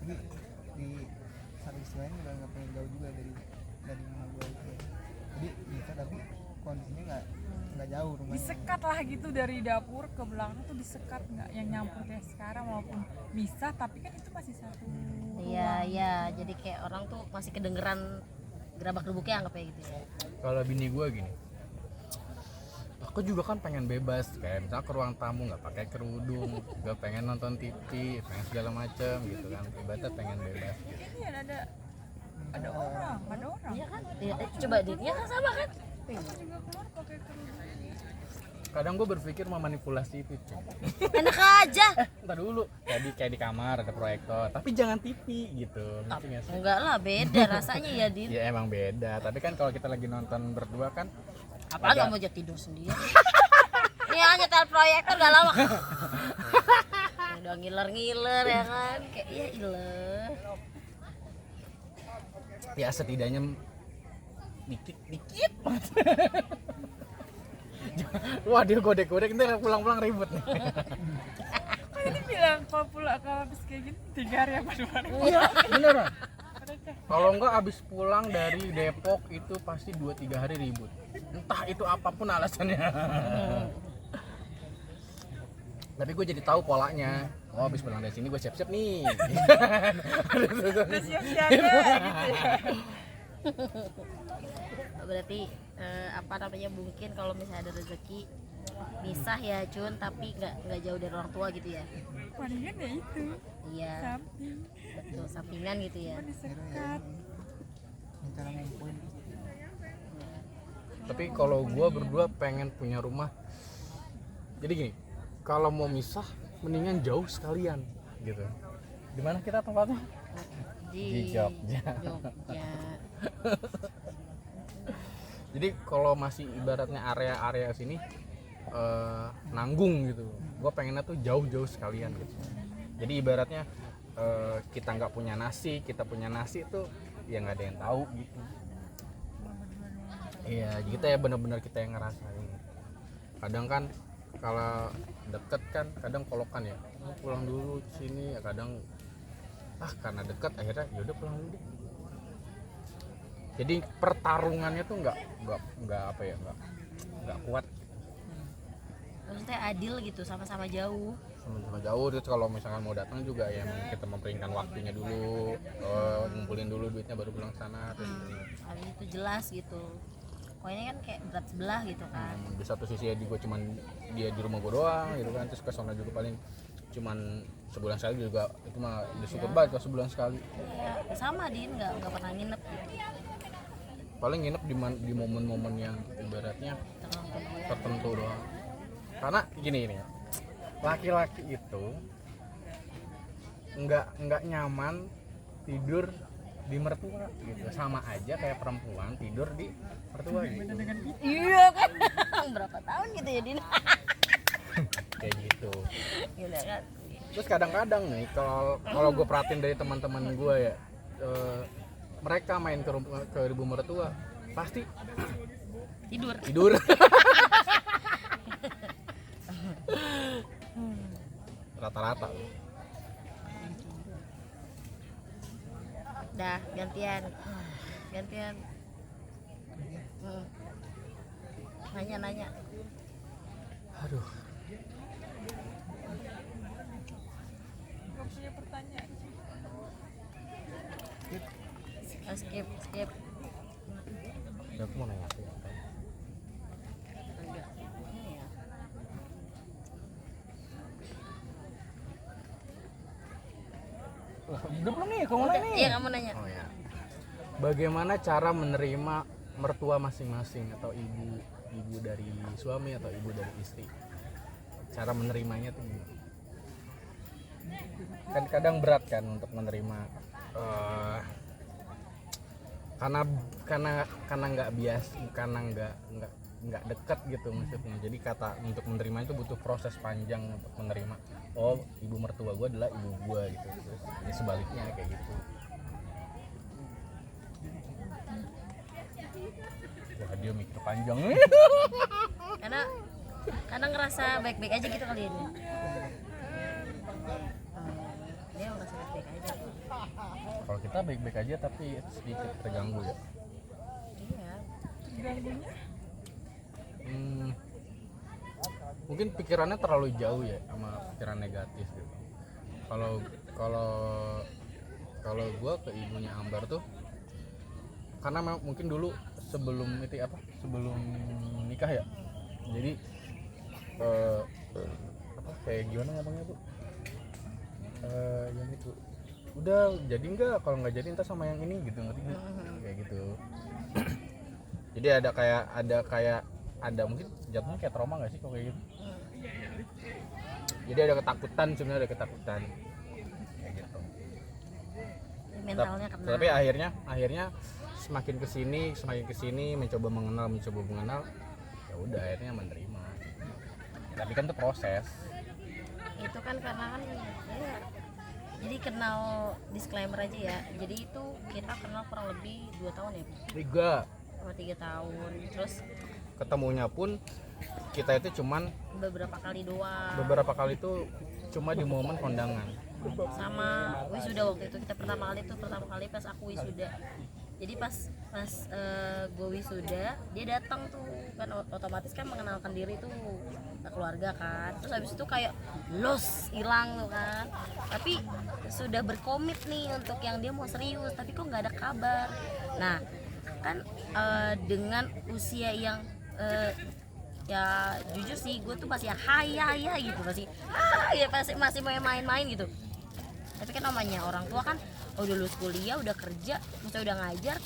S4: Jadi di satu sisi lain udah nggak pengen jauh juga dari rumah gue itu. Jadi bisa tapi kondisinya nggak jauh rumahnya.
S3: Disekat lah gitu dari dapur ke belakang tuh disekat, nggak yang nyampur kayak sekarang, walaupun bisa tapi kan itu masih satu
S1: Iya, jadi kayak orang tuh masih kedengeran gerabak gerubuknya anggapnya gitu ya.
S2: Kalau bini gue gini, aku juga kan pengen bebas, kayak misalnya ke ruang tamu nggak pakai kerudung, juga pengen nonton TV, pengen segala macem gitu kan, ibaratnya pengen bebas.
S3: ini ada orang
S1: Iya kan? Ya, coba Dini ya kan sama kan?
S3: juga keluar pakai kerudung.
S2: Kadang gue berpikir memanipulasi itu, cuy.
S1: Enak aja.
S2: Ntar dulu, kayak di kamar ada proyektor, tapi jangan TV gitu. Ngerti nggak sih?
S1: Enggak lah, beda rasanya ya Din.
S2: Ya emang beda, tapi kan kalau kita lagi nonton berdua kan
S1: Apalagi nggak mau jadi tidur sendiri. Ini hanya tel proyektor gak lama. Udah ngiler ya kan? Kayak iya iler.
S2: ya setidaknya dikit banget. Wah dia godek-godek ntar pulang-pulang ribut nih.
S3: Kan ini bilang kalau pulang kalau habis kayak gini 3 hari apa 2 hari.
S2: Iya beneran. Kalau enggak abis pulang dari Depok itu pasti 2-3 hari ribut. Entah itu apapun alasannya. Tapi gue jadi tahu polanya. Oh abis pulang dari sini gue siap-siap nih.
S3: Udah siap-siap ya gitu ya.
S1: berarti apa namanya, mungkin kalau misalnya ada rezeki misah ya Cun, tapi nggak jauh dari orang tua gitu ya.
S3: palingan ya itu
S1: Iya,
S3: samping
S1: betul, sampingan gitu ya.
S3: cuma disekat.
S4: yang cara ngumpulin
S2: Tapi kalau gue berdua pengen punya rumah. Jadi gini, kalau mau misah mendingan jauh sekalian gitu. Di mana kita tempatnya? Di Jogja.
S1: Jogja.
S2: Jadi kalau masih ibaratnya area-area sini nanggung gitu, gue pengennya tuh jauh-jauh sekalian gitu. Jadi ibaratnya kita nggak punya nasi, kita punya nasi tuh ya nggak ada yang tahu gitu. Iya, kita ya benar-benar kita yang ngerasain. Kadang kan kalau deket kan, kadang kolokan ya, pulang dulu ke sini ya, kadang karena dekat akhirnya ya udah pulang dulu deh. Jadi pertarungannya tuh nggak apa ya, nggak kuat,
S1: Maksudnya adil gitu, sama-sama jauh.
S2: sama-sama jauh. Terus kalau misalkan mau datang juga ya kita memperingkan waktunya dulu, ngumpulin dulu duitnya baru pulang sana. Terus
S1: Habis itu jelas gitu. Kok ini kan kayak berat sebelah gitu kan.
S2: di satu sisi ya gue cuman dia di rumah gue doang gitu kan, terus ke sana juga paling cuman sebulan sekali juga, itu mah bersyukur banget kalau sebulan sekali.
S1: Ya, sama Din, nggak pernah nginep gitu.
S2: Paling nginep di momen-momen yang ibaratnya
S1: Tertentu.
S2: tertentu doang. Karena gini ya, laki-laki itu nggak nyaman tidur di mertua gitu, sama aja kayak perempuan tidur di mertua gitu.
S1: Iya kan. Berapa tahun gitu ya Din.
S2: Kayak gitu.
S1: Gila kan.
S2: Terus kadang-kadang nih kalau gue perhatiin dari teman-teman gue ya, mereka main ke ibu mertua pasti tidur. Rata-rata.
S1: Dah gantian. Nanya.
S2: Aduh,
S3: Gak punya pertanyaan.
S1: Skip.
S2: ya aku mau nanya apa ya?
S1: Enggak. Iya.
S2: Udah belum nih, kamu nanya nih.
S1: Iya, kamu nanya.
S2: Oh ya. Bagaimana cara menerima mertua masing-masing, atau ibu dari suami atau ibu dari istri? Cara menerimanya tuh gimana? Kan kadang berat kan untuk menerima, karena nggak biasa, karena nggak dekat gitu maksudnya. Jadi untuk menerima itu butuh proses panjang untuk menerima. Oh, ibu mertua gue adalah ibu gue gitu. Terus ya sebaliknya kayak gitu. Wah, dia mikir panjang.
S1: Karena ngerasa baik-baik aja gitu kali ini. Dia ngerasa baik-baik aja.
S2: Kalau kita baik-baik aja tapi sedikit terganggu ya.
S1: Iya.
S3: Terganggunya
S2: Mungkin pikirannya terlalu jauh ya sama pikiran negatif gitu. Kalau gue ke ibunya Ambar tuh karena mungkin dulu sebelum nikah ya, jadi kayak gimana ngomongnya tuh, yang itu udah jadi enggak, kalau nggak jadi entar sama yang ini gitu, ngerti nggak? Kayak gitu. Jadi ada mungkin jatuhnya kayak trauma nggak sih kalau kayak gitu? Jadi ada ketakutan, sebenarnya ada ketakutan kayak gitu.
S1: Mentalnya kena.
S2: Tapi akhirnya semakin kesini mencoba mengenal, ya udah akhirnya menerima. Tapi kan itu proses.
S1: Itu kan karena kan ya, jadi kenal, disclaimer aja ya, jadi itu kita kenal kurang lebih 2 tahun ya, 3 tahun. Terus
S2: Ketemunya pun kita itu cuman
S1: beberapa kali doang,
S2: beberapa kali tuh cuma di momen kondangan.
S1: sama wisuda. Waktu itu kita pertama kali pas aku wisuda. Jadi pas gue wisuda, dia datang tuh kan, otomatis kan mengenalkan diri tuh ke keluarga kan. Terus habis itu kayak hilang tuh kan. Tapi sudah berkomit nih untuk yang dia mau serius, tapi kok nggak ada kabar. Nah, kan dengan usia yang ya jujur sih gue tuh masih haya gitu, masih ya masih main-main gitu. Tapi kan namanya orang tua kan udah lulus kuliah, udah kerja, misalnya udah ngajar,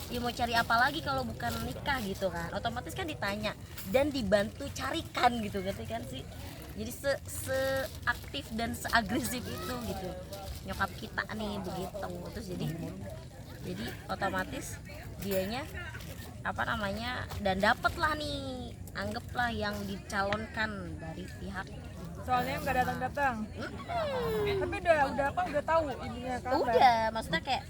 S1: ya mau cari apa lagi kalau bukan nikah gitu kan. Otomatis kan ditanya dan dibantu carikan gitu, ngerti kan sih. Jadi seaktif dan seagresif itu gitu nyokap kita nih begitu. Terus jadi otomatis dianya apa namanya, dan dapet lah nih, anggaplah yang dicalonkan dari pihak
S3: Soalnya nggak datang-datang. Tapi udah tahu ininya kan.
S1: udah maksudnya kayak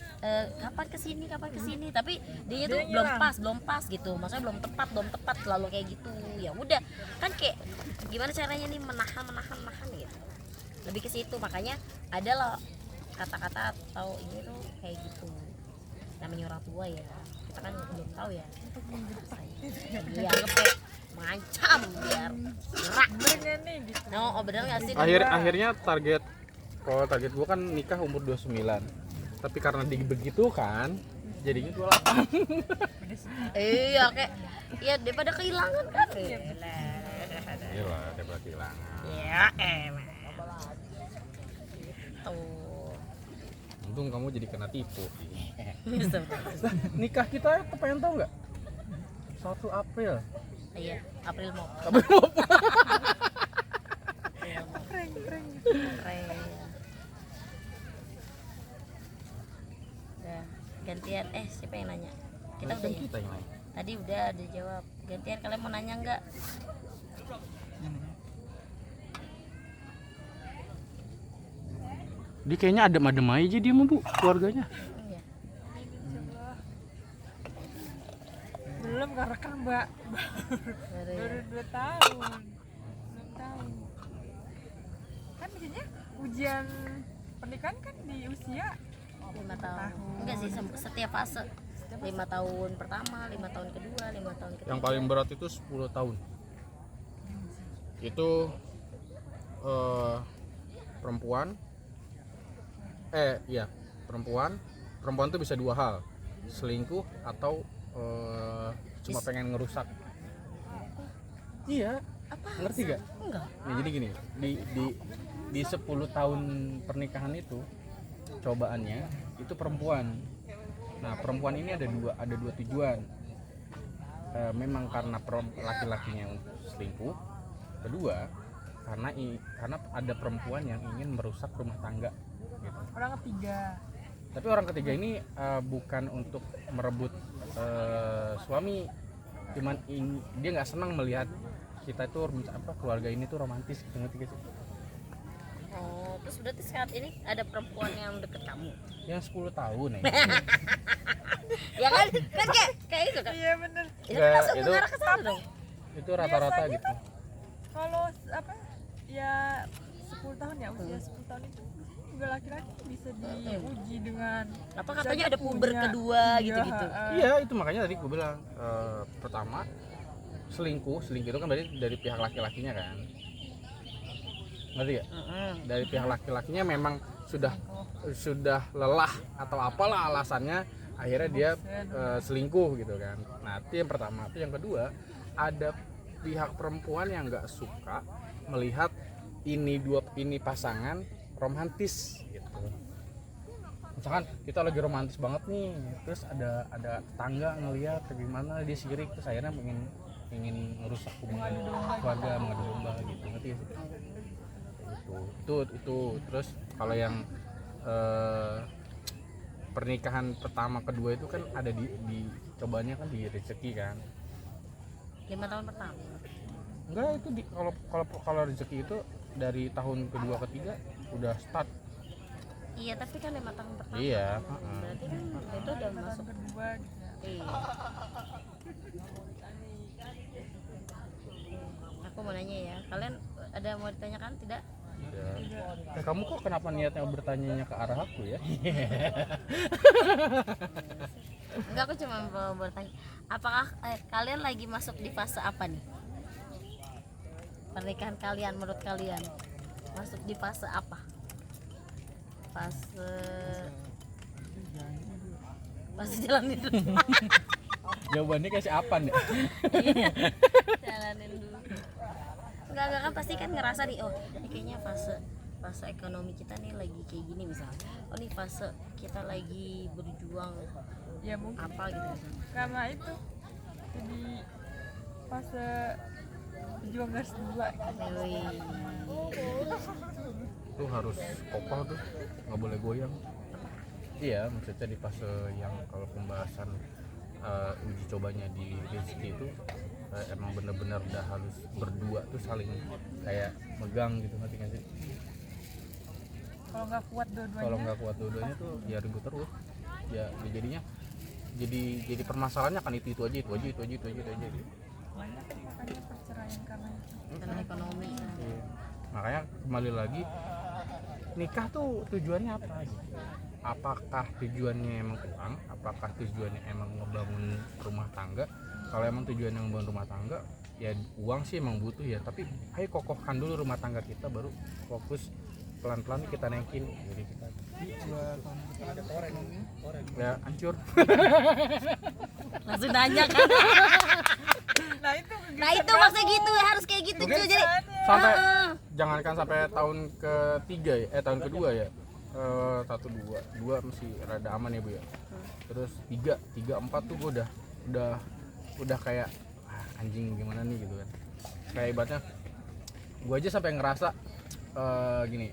S1: kapan kesini tapi dia tuh
S3: Dia
S1: belum pas gitu, maksudnya belum tepat selalu kayak gitu. Ya udah kan kayak gimana caranya nih menahan gitu, lebih ke situ. Makanya ada loh kata-kata atau ini tuh kayak gitu, namanya orang tua ya, kita kan belum tahu ya. Iya kayak mengancam biar gerak.
S3: Benernya nih gitu.
S1: Oh bener nggak sih?
S2: Akhirnya kalau target gua kan nikah umur 29. Tapi karena begitu kan jadinya 28.
S1: Iya kayak ya daripada kehilangan kan.
S2: Iya lah, daripada kehilangan.
S1: Ya emang. Tuh.
S2: Untung kamu jadi kena tipu. Nikah kita pengen tahu nggak? 1 April.
S1: Iya, April mau.
S3: Keren.
S1: Keren. Udah, gantian. Siapa yang nanya? Kita udah ya?
S2: Kita yang lain.
S1: Tadi udah dijawab. Gantian, kalian mau nanya nggak?
S2: Dia kayaknya adem-adem aja dia mah, Bu, keluarganya.
S1: Iya.
S3: Belum karena kan Mbak
S1: Baru ya.
S3: baru 2 tahun. Belum tahu. Kan biasanya ujian pernikahan kan di usia
S1: 5 tahun. Enggak sih, setiap fase. 5 tahun pertama, 5 tahun kedua, 5 tahun ketiga.
S2: Yang paling berat itu 10 tahun. Itu perempuan perempuan tuh bisa 2 hal, selingkuh atau cuma pengen ngerusak. Iya, ngerti gak?
S1: Enggak.
S2: Nah, jadi gini, di 10 tahun pernikahan itu cobaannya itu perempuan. Nah, perempuan ini ada dua tujuan. Memang karena laki-lakinya selingkuh. Kedua, karena ada perempuan yang ingin merusak rumah tangga gitu.
S3: orang ketiga.
S2: Tapi orang ketiga ini bukan untuk merebut suami, cuman dia nggak senang melihat kita itu keluarga ini tuh romantis gitu, ngerti gak sih?
S1: Oh, terus berarti saat ini ada perempuan yang deket kamu?
S2: Yang 10 tahun ya.
S1: Ya kan kayak itu kan.
S3: Iya bener.
S1: Itu kan langsung
S2: itu-
S1: mengarah ke sana dong.
S2: Itu rata-rata
S3: Biasanya
S2: gitu.
S3: Kalau apa ya 10 tahun ya, usia 10 tahun itu juga laki-laki bisa diuji dengan
S1: Apa katanya ada
S3: misalnya
S1: puber
S3: punya-
S1: kedua
S3: iya,
S1: gitu-gitu.
S2: Iya, itu makanya tadi gue bilang pertama selingkuh itu kan berarti dari pihak laki-lakinya kan, ngerti ya? Dari pihak laki-lakinya memang sudah lelah atau apalah alasannya, akhirnya dia selingkuh gitu kan. Nah itu yang pertama. Itu yang kedua, ada pihak perempuan yang nggak suka melihat ini pasangan romantis gitu. Misalkan kita lagi romantis banget nih, terus ada tetangga ngelihat gimana dia sirik, terus akhirnya ingin ngerusak hubungan keluarga, mengadu domba gitu, ngerti ya sih? Itu terus kalau yang pernikahan pertama kedua itu kan ada di cobanya kan di rezeki kan.
S1: 5 tahun pertama.
S2: Enggak, itu kalau rezeki itu dari tahun kedua ketiga udah start.
S1: Iya, tapi kan 5 tahun pertama.
S2: Iya,
S1: Berarti kan itu udah masuk.
S3: kedua gitu.
S1: Iya. Aku mau nanya ya, kalian ada mau ditanyakan tidak?
S2: Ya. Kamu kok kenapa niatnya bertanyanya ke arah aku ya?
S1: Enggak, aku cuma mau bertanya, apakah kalian lagi masuk di fase apa nih? Pernikahan kalian menurut kalian masuk di fase apa? Fase jalan hidup.
S2: Jawabannya kayak si Apan ya.
S1: Jalanin dulu. Enggak kan pasti kan ngerasa nih, oh ini kayaknya fase ekonomi kita nih lagi kayak gini misalnya. Oh nih fase kita lagi berjuang
S3: Ya mungkin
S1: apa gitu misalnya.
S3: karena itu jadi fase berjuang garis dua.
S1: Wih.
S2: Tuh harus kokoh tuh, nggak boleh goyang. Iya, maksudnya di fase yang kalau pembahasan uji cobanya di rezeki itu emang bener-bener udah harus berdua tuh saling kayak megang gitu, ngerti nggak sih?
S3: Kalau nggak kuat dua-duanya,
S2: Kalau nggak kuat dua-duanya tuh ya ribut terus. Ya jadinya jadi permasalahannya kan itu aja.
S3: banyak kan makanya perceraian karena itu.
S1: Karena ekonomi kan.
S2: Iya. Makanya kembali lagi, nikah tuh tujuannya apa gitu? Apakah tujuannya emang uang? Apakah tujuannya emang ngebangun rumah tangga? Kalau emang tujuannya ngebangun rumah tangga, ya uang sih emang butuh ya. Tapi ayo kokohkan dulu rumah tangga kita, baru fokus pelan-pelan kita naikin. Jadi kita
S4: 2 tahun depan ada ekonomi
S2: ya hancur.
S1: Langsung nanya kan.
S3: Nah itu
S1: maksudnya gitu ya, harus kayak gitu cuy. Jadi
S2: Sampai
S1: Heeh.
S2: jangankan sampai tahun ketiga ya, tahun kedua ya. 1, 2 masih rada aman ya Bu ya. Terus 3, 4 tuh gue udah kayak anjing gimana nih gitu kan. Kayak ibaratnya gue aja sampai ngerasa gini,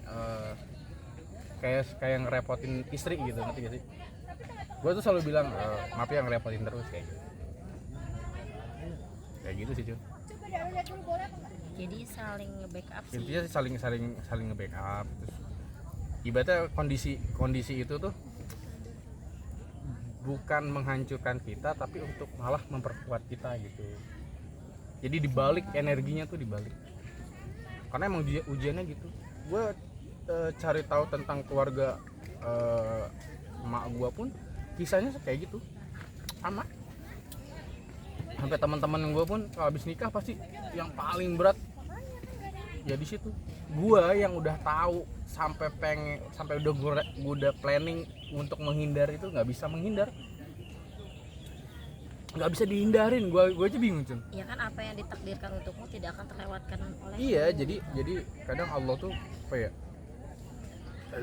S2: kayak ngerepotin istri gitu, ngerti gak sih? Gue tuh selalu bilang maaf ya ngerepotin terus kayak gitu sih cuy.
S1: Jadi saling nge-backup sih.
S2: Intinya sih saling nge-backup. Terus ibaratnya kondisi itu tuh bukan menghancurkan kita, tapi untuk malah memperkuat kita gitu. Jadi dibalik energinya tuh dibalik. Karena emang ujiannya gitu. Gue cari tahu tentang keluarga emak gue pun kisahnya kayak gitu sama. Sampai teman-teman gue pun kalau habis nikah pasti yang paling berat ya di situ. Gue yang udah tahu sampai udah planning untuk menghindar itu nggak bisa menghindar, nggak bisa dihindarin. Gue aja bingung Cun.
S1: Ya kan apa yang ditakdirkan untukmu tidak akan terlewatkan oleh.
S2: Iya, jadi kadang Allah tuh apa ya,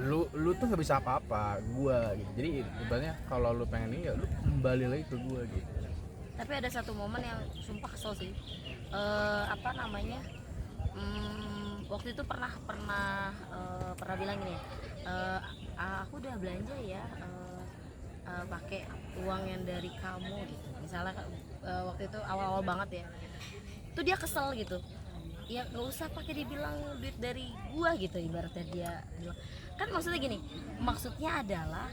S2: lu tuh nggak bisa apa-apa gua gitu. Jadi ibaratnya kalau lu pengen ini ya lu kembali lagi ke gua gitu.
S1: Tapi ada satu momen yang sumpah kesel sih. Apa namanya? Waktu itu pernah bilang gini, aku udah belanja ya, pakai uang yang dari kamu gitu. Misalnya waktu itu awal-awal banget ya. Tuh dia kesel gitu. Ya nggak usah pakai dibilang duit dari gua gitu, ibaratnya dia bilang. Kan maksudnya gini, maksudnya adalah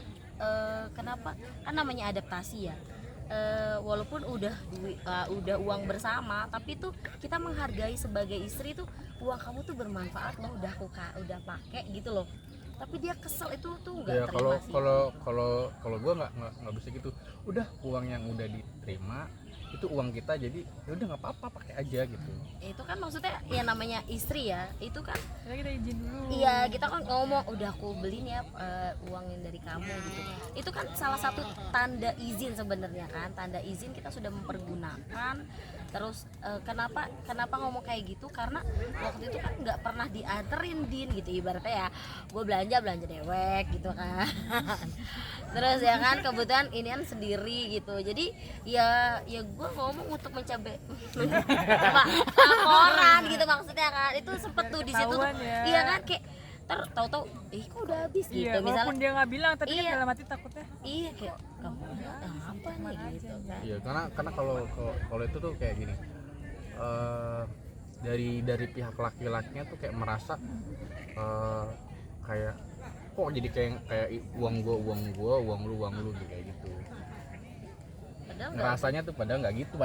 S1: kenapa kan namanya adaptasi ya. Walaupun udah uang bersama, tapi tuh kita menghargai sebagai istri tuh uang kamu tuh bermanfaat loh, udah pakai gitu loh. Tapi dia kesel itu tuh nggak
S2: Ya
S1: terima sih.
S2: kalau gua nggak bisa gitu. Udah uang yang udah diterima itu uang kita, jadi ya udah nggak apa-apa pakai aja gitu.
S1: Itu kan maksudnya ya namanya istri ya, itu kan
S3: ya kita izin dulu.
S1: iya kita kan ngomong udah aku beliin ya uang yang dari kamu gitu. Itu kan salah satu tanda izin sebenarnya kan, tanda izin kita sudah mempergunakan. Terus kenapa ngomong kayak gitu, karena waktu itu kan nggak pernah dianterin Din gitu, ibaratnya ya gue belanja dewek gitu kan. Terus ya kan kebetulan ini kan sendiri gitu, jadi ya gue ngomong untuk mencapai laporan gitu maksudnya kan. Itu sempet tuh di situ tuh,
S3: Ketahuan ya.
S1: iya kan kayak tahu-tahu kok udah habis gitu.
S3: Iya, walaupun
S1: Misalnya
S3: dia nggak bilang, tapi
S1: Iya.
S3: kan dalam hati takutnya
S1: iya kayak kamu apa nih gitu kan.
S2: Iya, karena kalau itu tuh kayak gini. Dari pihak laki-lakinya tuh kayak merasa kayak kok jadi kayak uang lu gitu, kayak gitu.
S1: Padahal nggak.
S2: Ngerasanya tuh padahal nggak gitu,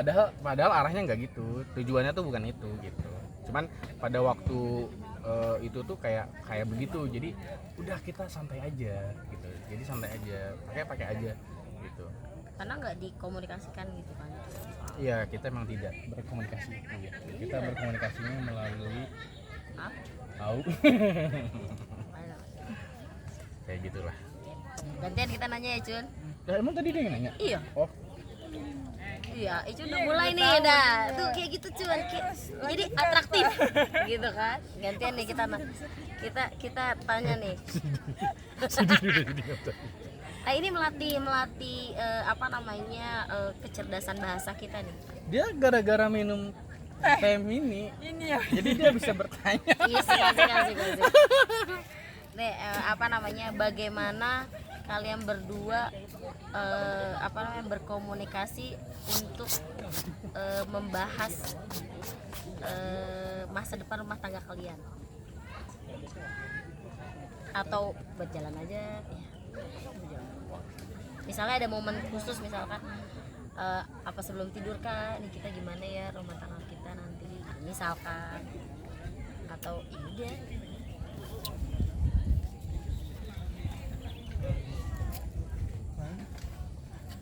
S2: padahal arahnya nggak gitu, tujuannya tuh bukan itu gitu. Cuman pada waktu itu tuh kayak begitu, jadi udah kita santai aja gitu, jadi santai aja, pakai aja gitu.
S1: Karena nggak dikomunikasikan gitu kan.
S2: Iya, kita emang tidak berkomunikasi gitu ya. Kita berkomunikasinya melalui tahu. Kayak gitulah.
S1: Gantian kita nanya ya Cun.
S2: Ya emang tadi dia yang nanya.
S1: Iya.
S2: Oh,
S1: Iya, itu udah
S3: Iya,
S1: mulai
S3: udah
S1: nih,
S3: tahu,
S1: dah.
S3: iya.
S1: Tuh kayak gitu cuman
S3: Terus
S1: jadi
S3: lanjutkan,
S1: atraktif, gitu kan? Gantian nih kita tanya nih. Nah, ini melatih apa namanya kecerdasan bahasa kita nih.
S2: Dia gara-gara minum teh mini,
S3: ini ya
S2: jadi dia bisa bertanya.
S1: Iya sih, kasih. Nih, apa namanya? Bagaimana kalian berdua apa namanya berkomunikasi untuk membahas masa depan rumah tangga kalian? Atau berjalan aja ya. Misalnya ada momen khusus, misalkan apa sebelum tidur kak, nih kita gimana ya rumah tangga kita nanti, misalkan, atau ini deh.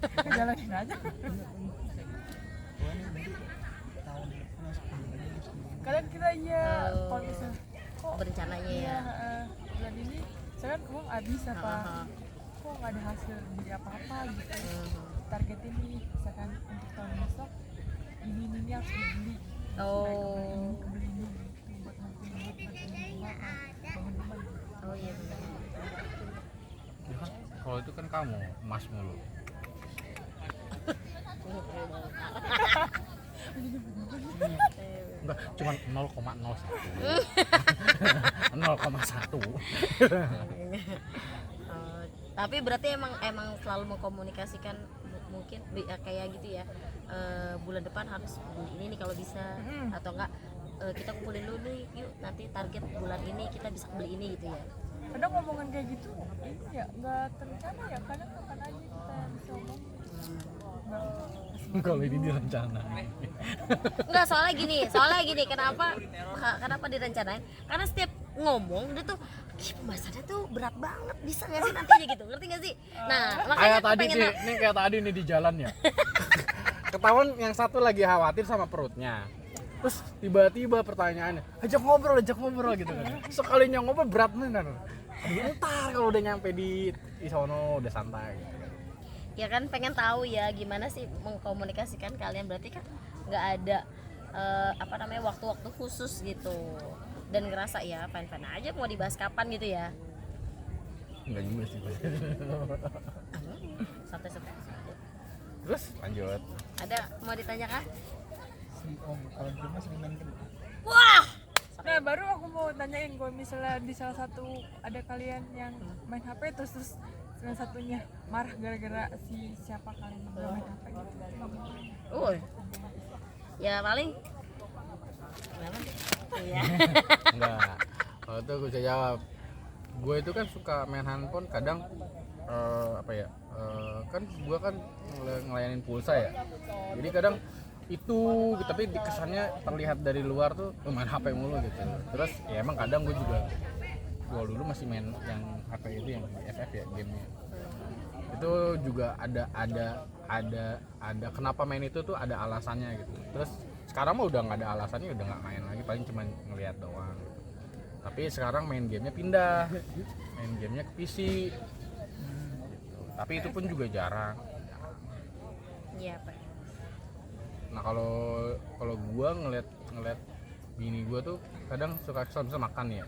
S3: jalanin aja
S4: tahun depan harus begini.
S3: kadang kita iya
S1: Oh.
S3: kalau misalnya kok
S1: Berencananya
S3: iya
S1: ya.
S3: bulan ini saya kan uang habis apa
S1: Heeh.
S3: kok nggak ada hasil beli apa-apa gitu
S1: Mhm.
S3: target ini misalkan untuk tahun besok ini harus dibeli
S1: Oh,
S3: kebeli ini gitu buat ngumpulin duit buat ini apa bangun rumah gitu.
S1: oh iya benar.
S2: Ya kan, kalau itu kan kamu emas mulu. Enggak, cuma 0,01. 0,1.
S1: Tapi berarti emang selalu mengkomunikasikan mungkin kayak gitu ya, bulan depan harus beli ini nih kalau bisa, atau enggak kita kumpulin dulu nih, yuk nanti target bulan ini kita bisa beli ini gitu ya.
S3: kadang ngomongan kayak gitu ini ya nggak terencana ya kadang kapan aja kita bisa ngomong nggak
S2: Kalau ini direncana.
S1: Enggak, soalnya gini, kenapa direncanain? Karena setiap ngomong dia tuh pembahasannya tuh berat banget, bisa nggak sih nantinya gitu, ngerti nggak sih? Nah makanya
S2: Kayak
S1: aku
S2: tadi
S1: pengen
S2: sih, ini kayak tadi nih di jalan ya. Ketahuan yang satu lagi khawatir sama perutnya. Terus tiba-tiba pertanyaannya, ajak ngobrol gitu kan. Sekalinya ngobrol berat bener. Ntar kalau udah nyampe di sono udah santai.
S1: ya kan pengen tahu ya gimana sih mengkomunikasikan kalian, berarti kan nggak ada apa namanya waktu-waktu khusus gitu, dan ngerasa ya fine-fine aja mau dibahas kapan gitu ya.
S2: Enggak juga sih.
S1: Santai-santai.
S2: Terus lanjut.
S1: Ada mau ditanya kah?
S4: Si Om kalau di rumah sering main game.
S1: Wah,
S3: nah baru aku mau tanyain kalau misalnya di salah satu ada kalian yang main HP terus salah satunya marah gara-gara siapa kalian yang main HP gitu.
S1: ya paling gimana? Iya.
S2: Enggak. Kalau itu gue bisa jawab. Gue itu kan suka main handphone kadang apa ya? Kan gue kan ngelayanin pulsa ya. Jadi kadang itu tapi kesannya terlihat dari luar tuh main HP mulu gitu. Terus ya emang kadang gue dulu masih main yang HP itu yang FF ya gamenya. Itu juga ada kenapa main itu tuh ada alasannya gitu. Terus sekarang mah udah nggak ada alasannya, udah nggak main lagi, paling cuma ngeliat doang gitu. Tapi sekarang main gamenya pindah, main gamenya ke PC gitu. Tapi itu pun juga jarang.
S1: Iya Pak.
S2: Nah kalau gua ngeliat bini gua tuh kadang suka kesel makan ya.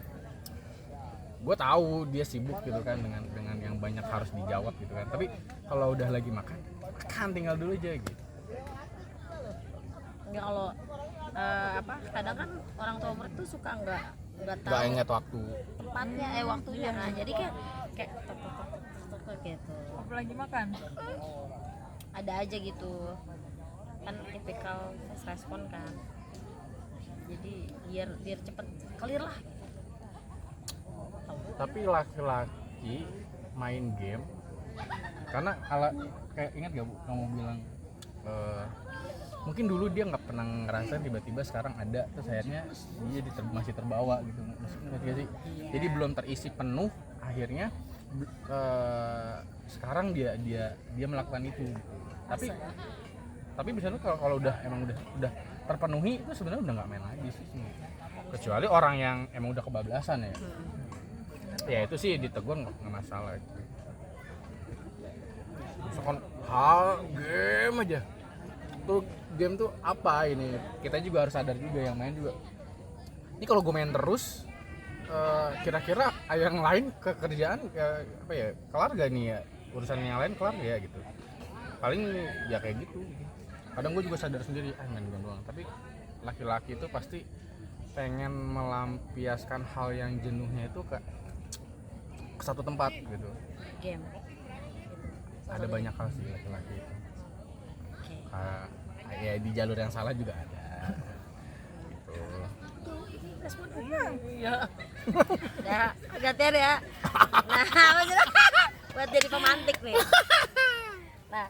S2: Gua tahu dia sibuk gitu kan dengan yang banyak harus dijawab gitu kan. Tapi kalau udah lagi makan tinggal dulu aja gitu.
S1: Nggak, kalau kadang kan orang tua murid tuh suka nggak tahu
S2: Gak ingat waktu.
S1: tempatnya waktunya kan, jadi kayak tok gitu,
S3: apalagi makan
S1: ada aja gitu kan, tipikal fast respon kan, jadi biar cepet clear lah.
S2: Tapi laki-laki main game karena kayak ingat gak Bu kamu bilang mungkin dulu dia nggak pernah ngerasain, tiba-tiba sekarang ada, terus akhirnya dia masih terbawa gitu, maksudnya sih, jadi belum terisi penuh, akhirnya sekarang dia melakukan itu gitu. Tapi misalnya kalau udah terpenuhi itu sebenarnya udah nggak main lagi sih, kecuali orang yang emang udah kebablasan ya. Ya itu sih ditegur nggak masalah gitu. Misalkan hal game aja tuh game tuh apa ini, kita juga harus sadar juga yang main juga. Ini kalau gue main terus kira-kira yang lain kerjaan apa ya, kelar gak nih ya, urusan yang lain kelar gak ya gitu. Paling ya kayak gitu. Kadang gue juga sadar sendiri main game doang, tapi laki-laki itu pasti pengen melampiaskan hal yang jenuhnya itu ke satu tempat gitu.
S1: Game.
S2: Ada banyak hal sih laki-laki itu.
S1: Oke.
S2: Ya di jalur yang salah juga ada. Gitu.
S1: Iya. Ya, gantian ya. Nah, buat jadi pemantik nih. Nah,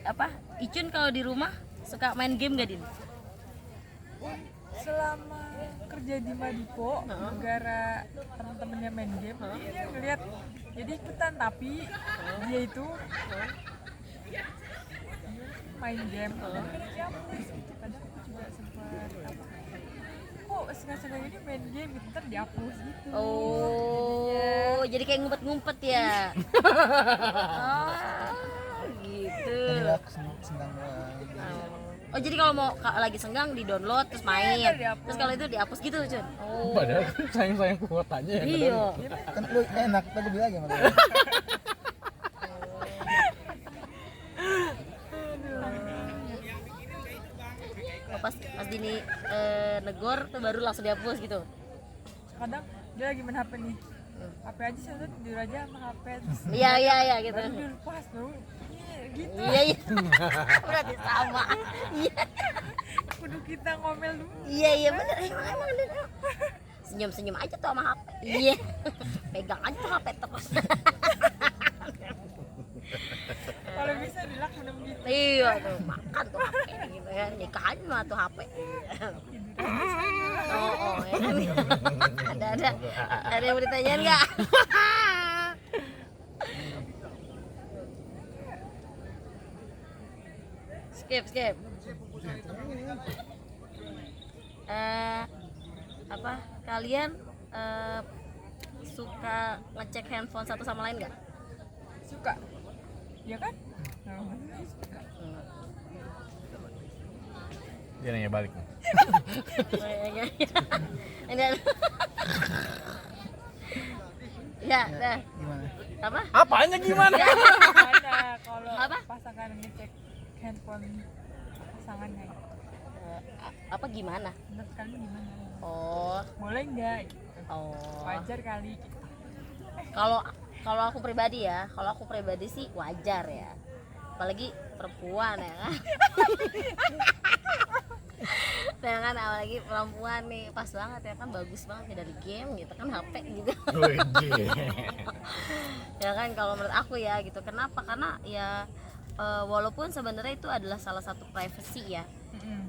S1: apa? Icun kalau di rumah suka main game gak, Din?
S3: Selama kerja di Madipo, negara teman-temannya main game, dia ngeliat jadi ikutan, tapi dia itu main game. Kadang dihapus gitu. Kadang aku juga sempat kok sengaja ini main game gitu, ntar dihapus gitu.
S1: Oh, jadi kayak ngumpet-ngumpet ya. Oh, gitu.
S4: Jadi aku senggang doang.
S1: Oh, jadi kalau mau lagi senggang di-download terus main.
S3: dihapus.
S1: Terus kalau itu dihapus gitu, Cun. Oh.
S2: Padahal sayang-sayang kuotanya ya.
S1: Iya.
S4: Kan lu enak, tapi bilang aja malah.
S1: Oh, pas Dini negor tuh baru langsung dihapus gitu.
S3: Kadang dia lagi main HP nih, HP aja saya tuh tidur aja sama HP, terus
S1: Iya gitu.
S3: baru dia lepas baru gitu.
S1: Iya. Berarti sama. Iya.
S3: Kudu kita ngomel dulu.
S1: Iya bener, emang bener. Senyum aja tuh sama HP. Iya. Pegang aja tuh HP terus.
S3: Kalau bisa dilak minum gitu.
S1: Iya tuh, makan tuh HP gitu ya. Nikahan mah tuh HP. Oh ya. Ada yang mau ditanyain nggak? Skip. Apa kalian suka ngecek handphone satu sama lain nggak?
S3: Suka. Ya kan? Suka.
S2: Dia nanya balik nih.
S1: Ya, dah.
S4: Gimana?
S1: Apa?
S2: Apanya gimana?
S3: Gimana kalau
S1: Apa?
S3: pasangan ngecek handphone pasangannya?
S1: Apa gimana?
S3: Menurut kalian gimana?
S1: Oh,
S3: Boleh nggak? Gitu.
S1: oh.
S3: Wajar kali. Gitu.
S1: Kalau aku pribadi ya, kalau aku pribadi sih wajar ya. Apalagi perempuan ya kan. Nah kan apalagi perempuan nih, pas banget ya kan, bagus banget ya dari game gitu kan, HP gitu. Ya kan kalau menurut aku ya gitu. Kenapa? Karena ya walaupun sebenarnya itu adalah salah satu privacy ya.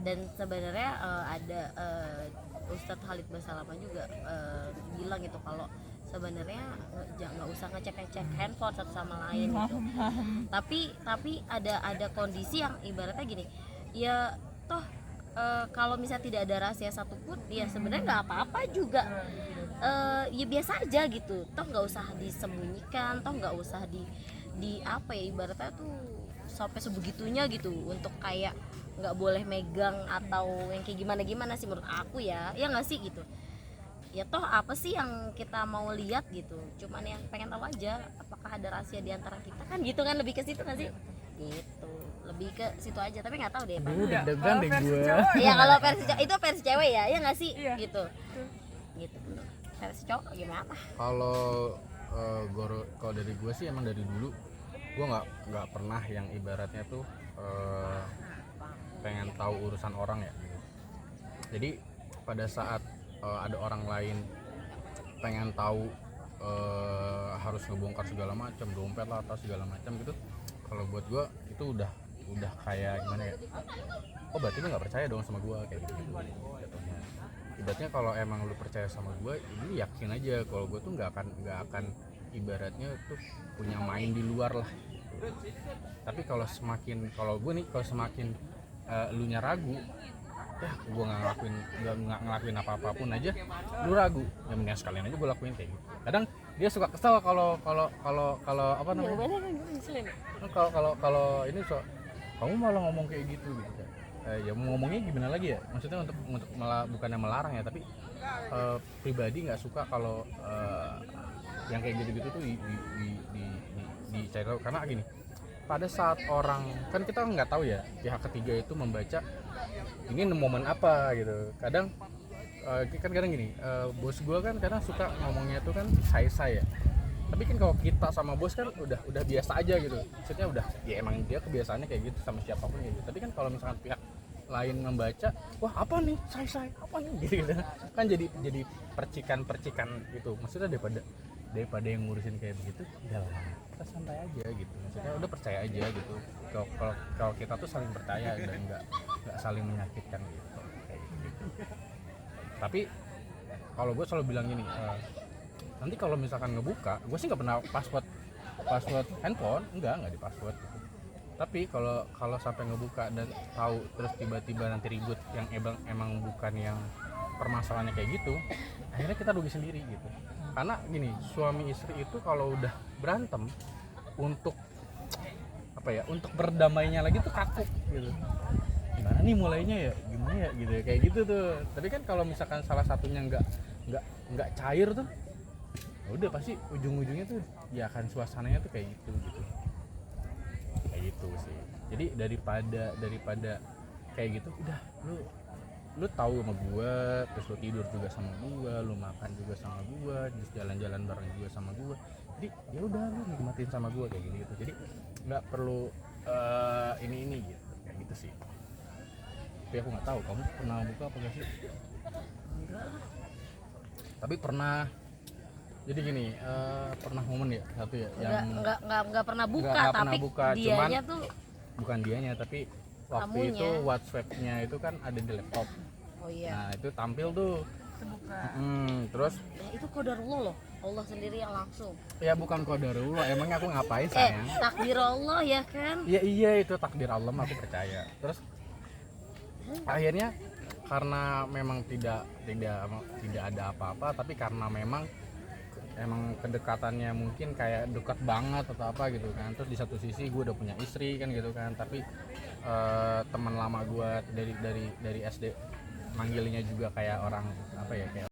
S1: Dan sebenarnya ada Ustadz Khalid Basalamah juga bilang gitu kalau sebenarnya nggak usah ngecek handphone satu sama lain gitu. Tapi ada kondisi yang ibaratnya gini, ya toh kalau misalnya tidak ada rahasia satupun, ya sebenarnya nggak apa-apa juga. Ya biasa aja gitu, toh nggak usah disembunyikan, toh nggak usah di apa ya, ibaratnya tuh sampai sebegitunya gitu untuk kayak nggak boleh megang atau yang kayak gimana sih menurut aku ya nggak sih gitu. Ya toh apa sih yang kita mau lihat gitu, cuman yang pengen tahu aja apakah ada rahasia di antara kita kan gitu kan, lebih ke situ nggak sih gitu, lebih ke situ aja. Tapi nggak tahu deh Pak.
S2: Udah deg-degan deh gue.
S1: Iya kalau itu versi cewek ya nggak sih.
S3: Iya.
S1: Gitu versi cowok gimana?
S2: Kalau kalau dari gue sih emang dari dulu gue nggak pernah yang ibaratnya tuh pengen tahu urusan orang ya gitu. Jadi pada saat ada orang lain pengen tahu harus ngebongkar segala macam, dompet lah atau segala macam gitu, kalau buat gue itu udah kayak gimana ya, oh berarti lu nggak percaya dong sama gue kayak gitu jatuhnya. Ibaratnya kalau emang lu percaya sama gue, ini yakin aja kalau gue tuh nggak akan ibaratnya tuh punya main di luar lah. Tapi kalau semakin lu nya ragu, ya gue nggak ngelakuin apa-apapun aja lu ragu, ya mendingan sekalian aja gue lakuin kayak gitu. Kadang dia suka kesel kalau apa namanya, kalau ini kamu malah ngomong kayak gitu gitu kan. Ya mau ngomongnya gimana lagi ya, maksudnya untuk malah bukannya melarang ya, tapi pribadi nggak suka kalau yang kayak gitu-gitu tuh dicari tahu. Karena gini, pada saat orang, kan kita nggak tahu ya pihak ketiga itu membaca ini momen apa gitu. Kadang kan kadang gini, bos gue kan kadang suka ngomongnya tuh kan saya, tapi kan kalau kita sama bos kan udah biasa aja gitu, maksudnya udah ya emang dia kebiasaannya kayak gitu sama siapapun gitu. Tapi kan kalau misalkan pihak lain membaca, wah apa nih saya apa nih gitu kan, jadi percikan gitu. Maksudnya daripada yang ngurusin kayak begitu, udah lah kita santai aja gitu, maksudnya udah percaya aja gitu. Kalau kita tuh saling percaya dan nggak saling menyakitkan gitu, kayak gitu. Tapi kalau gue selalu bilang gini, nanti kalau misalkan ngebuka, gue sih nggak pernah password handphone, nggak di password gitu. Tapi kalau sampai ngebuka dan tahu terus tiba-tiba nanti ribut yang emang bukan yang permasalahannya kayak gitu, akhirnya kita rugi sendiri gitu. Karena gini, suami istri itu kalau udah berantem, untuk apa ya, untuk berdamainya lagi tuh kaku gitu. Gimana nih mulainya ya, gimana ya gitu ya, kayak gitu tuh. Tapi kan kalau misalkan salah satunya nggak cair tuh, ya udah pasti ujung-ujungnya tuh ya akan suasananya tuh kayak gitu kayak gitu sih. Jadi daripada kayak gitu, udah lu tahu sama gua, terus lu tidur juga sama gua, lu makan juga sama gua, terus jalan-jalan bareng juga sama gua, jadi ya udah lu nikmatin sama gua kayak gitu. Jadi nggak perlu ini gitu, kayak gitu sih. Tapi aku nggak tahu kamu pernah buka apa gak sih?
S1: Enggak lah.
S2: Tapi pernah, jadi gini, pernah momen ya satu ya yang
S1: Enggak pernah buka,
S2: nggak
S1: tapi
S2: pernah buka,
S1: dianya tuh
S2: bukan dianya, tapi waktu
S1: Kamunya.
S2: itu WhatsApp-nya itu kan ada di laptop.
S1: oh iya.
S2: Nah itu tampil tuh.
S3: Terbuka.
S2: Terus
S1: Itu qadarullah loh, Allah sendiri yang langsung.
S2: ya bukan qadarullah, emangnya aku ngapain sayang?
S1: Takdir Allah ya kan.
S2: Iya itu takdir Allah, aku percaya. Terus akhirnya karena memang tidak ada apa-apa, tapi karena emang kedekatannya mungkin kayak dekat banget atau apa gitu kan. Terus di satu sisi gue udah punya istri kan gitu kan, tapi teman lama gue dari SD manggilnya juga kayak orang apa ya, kayak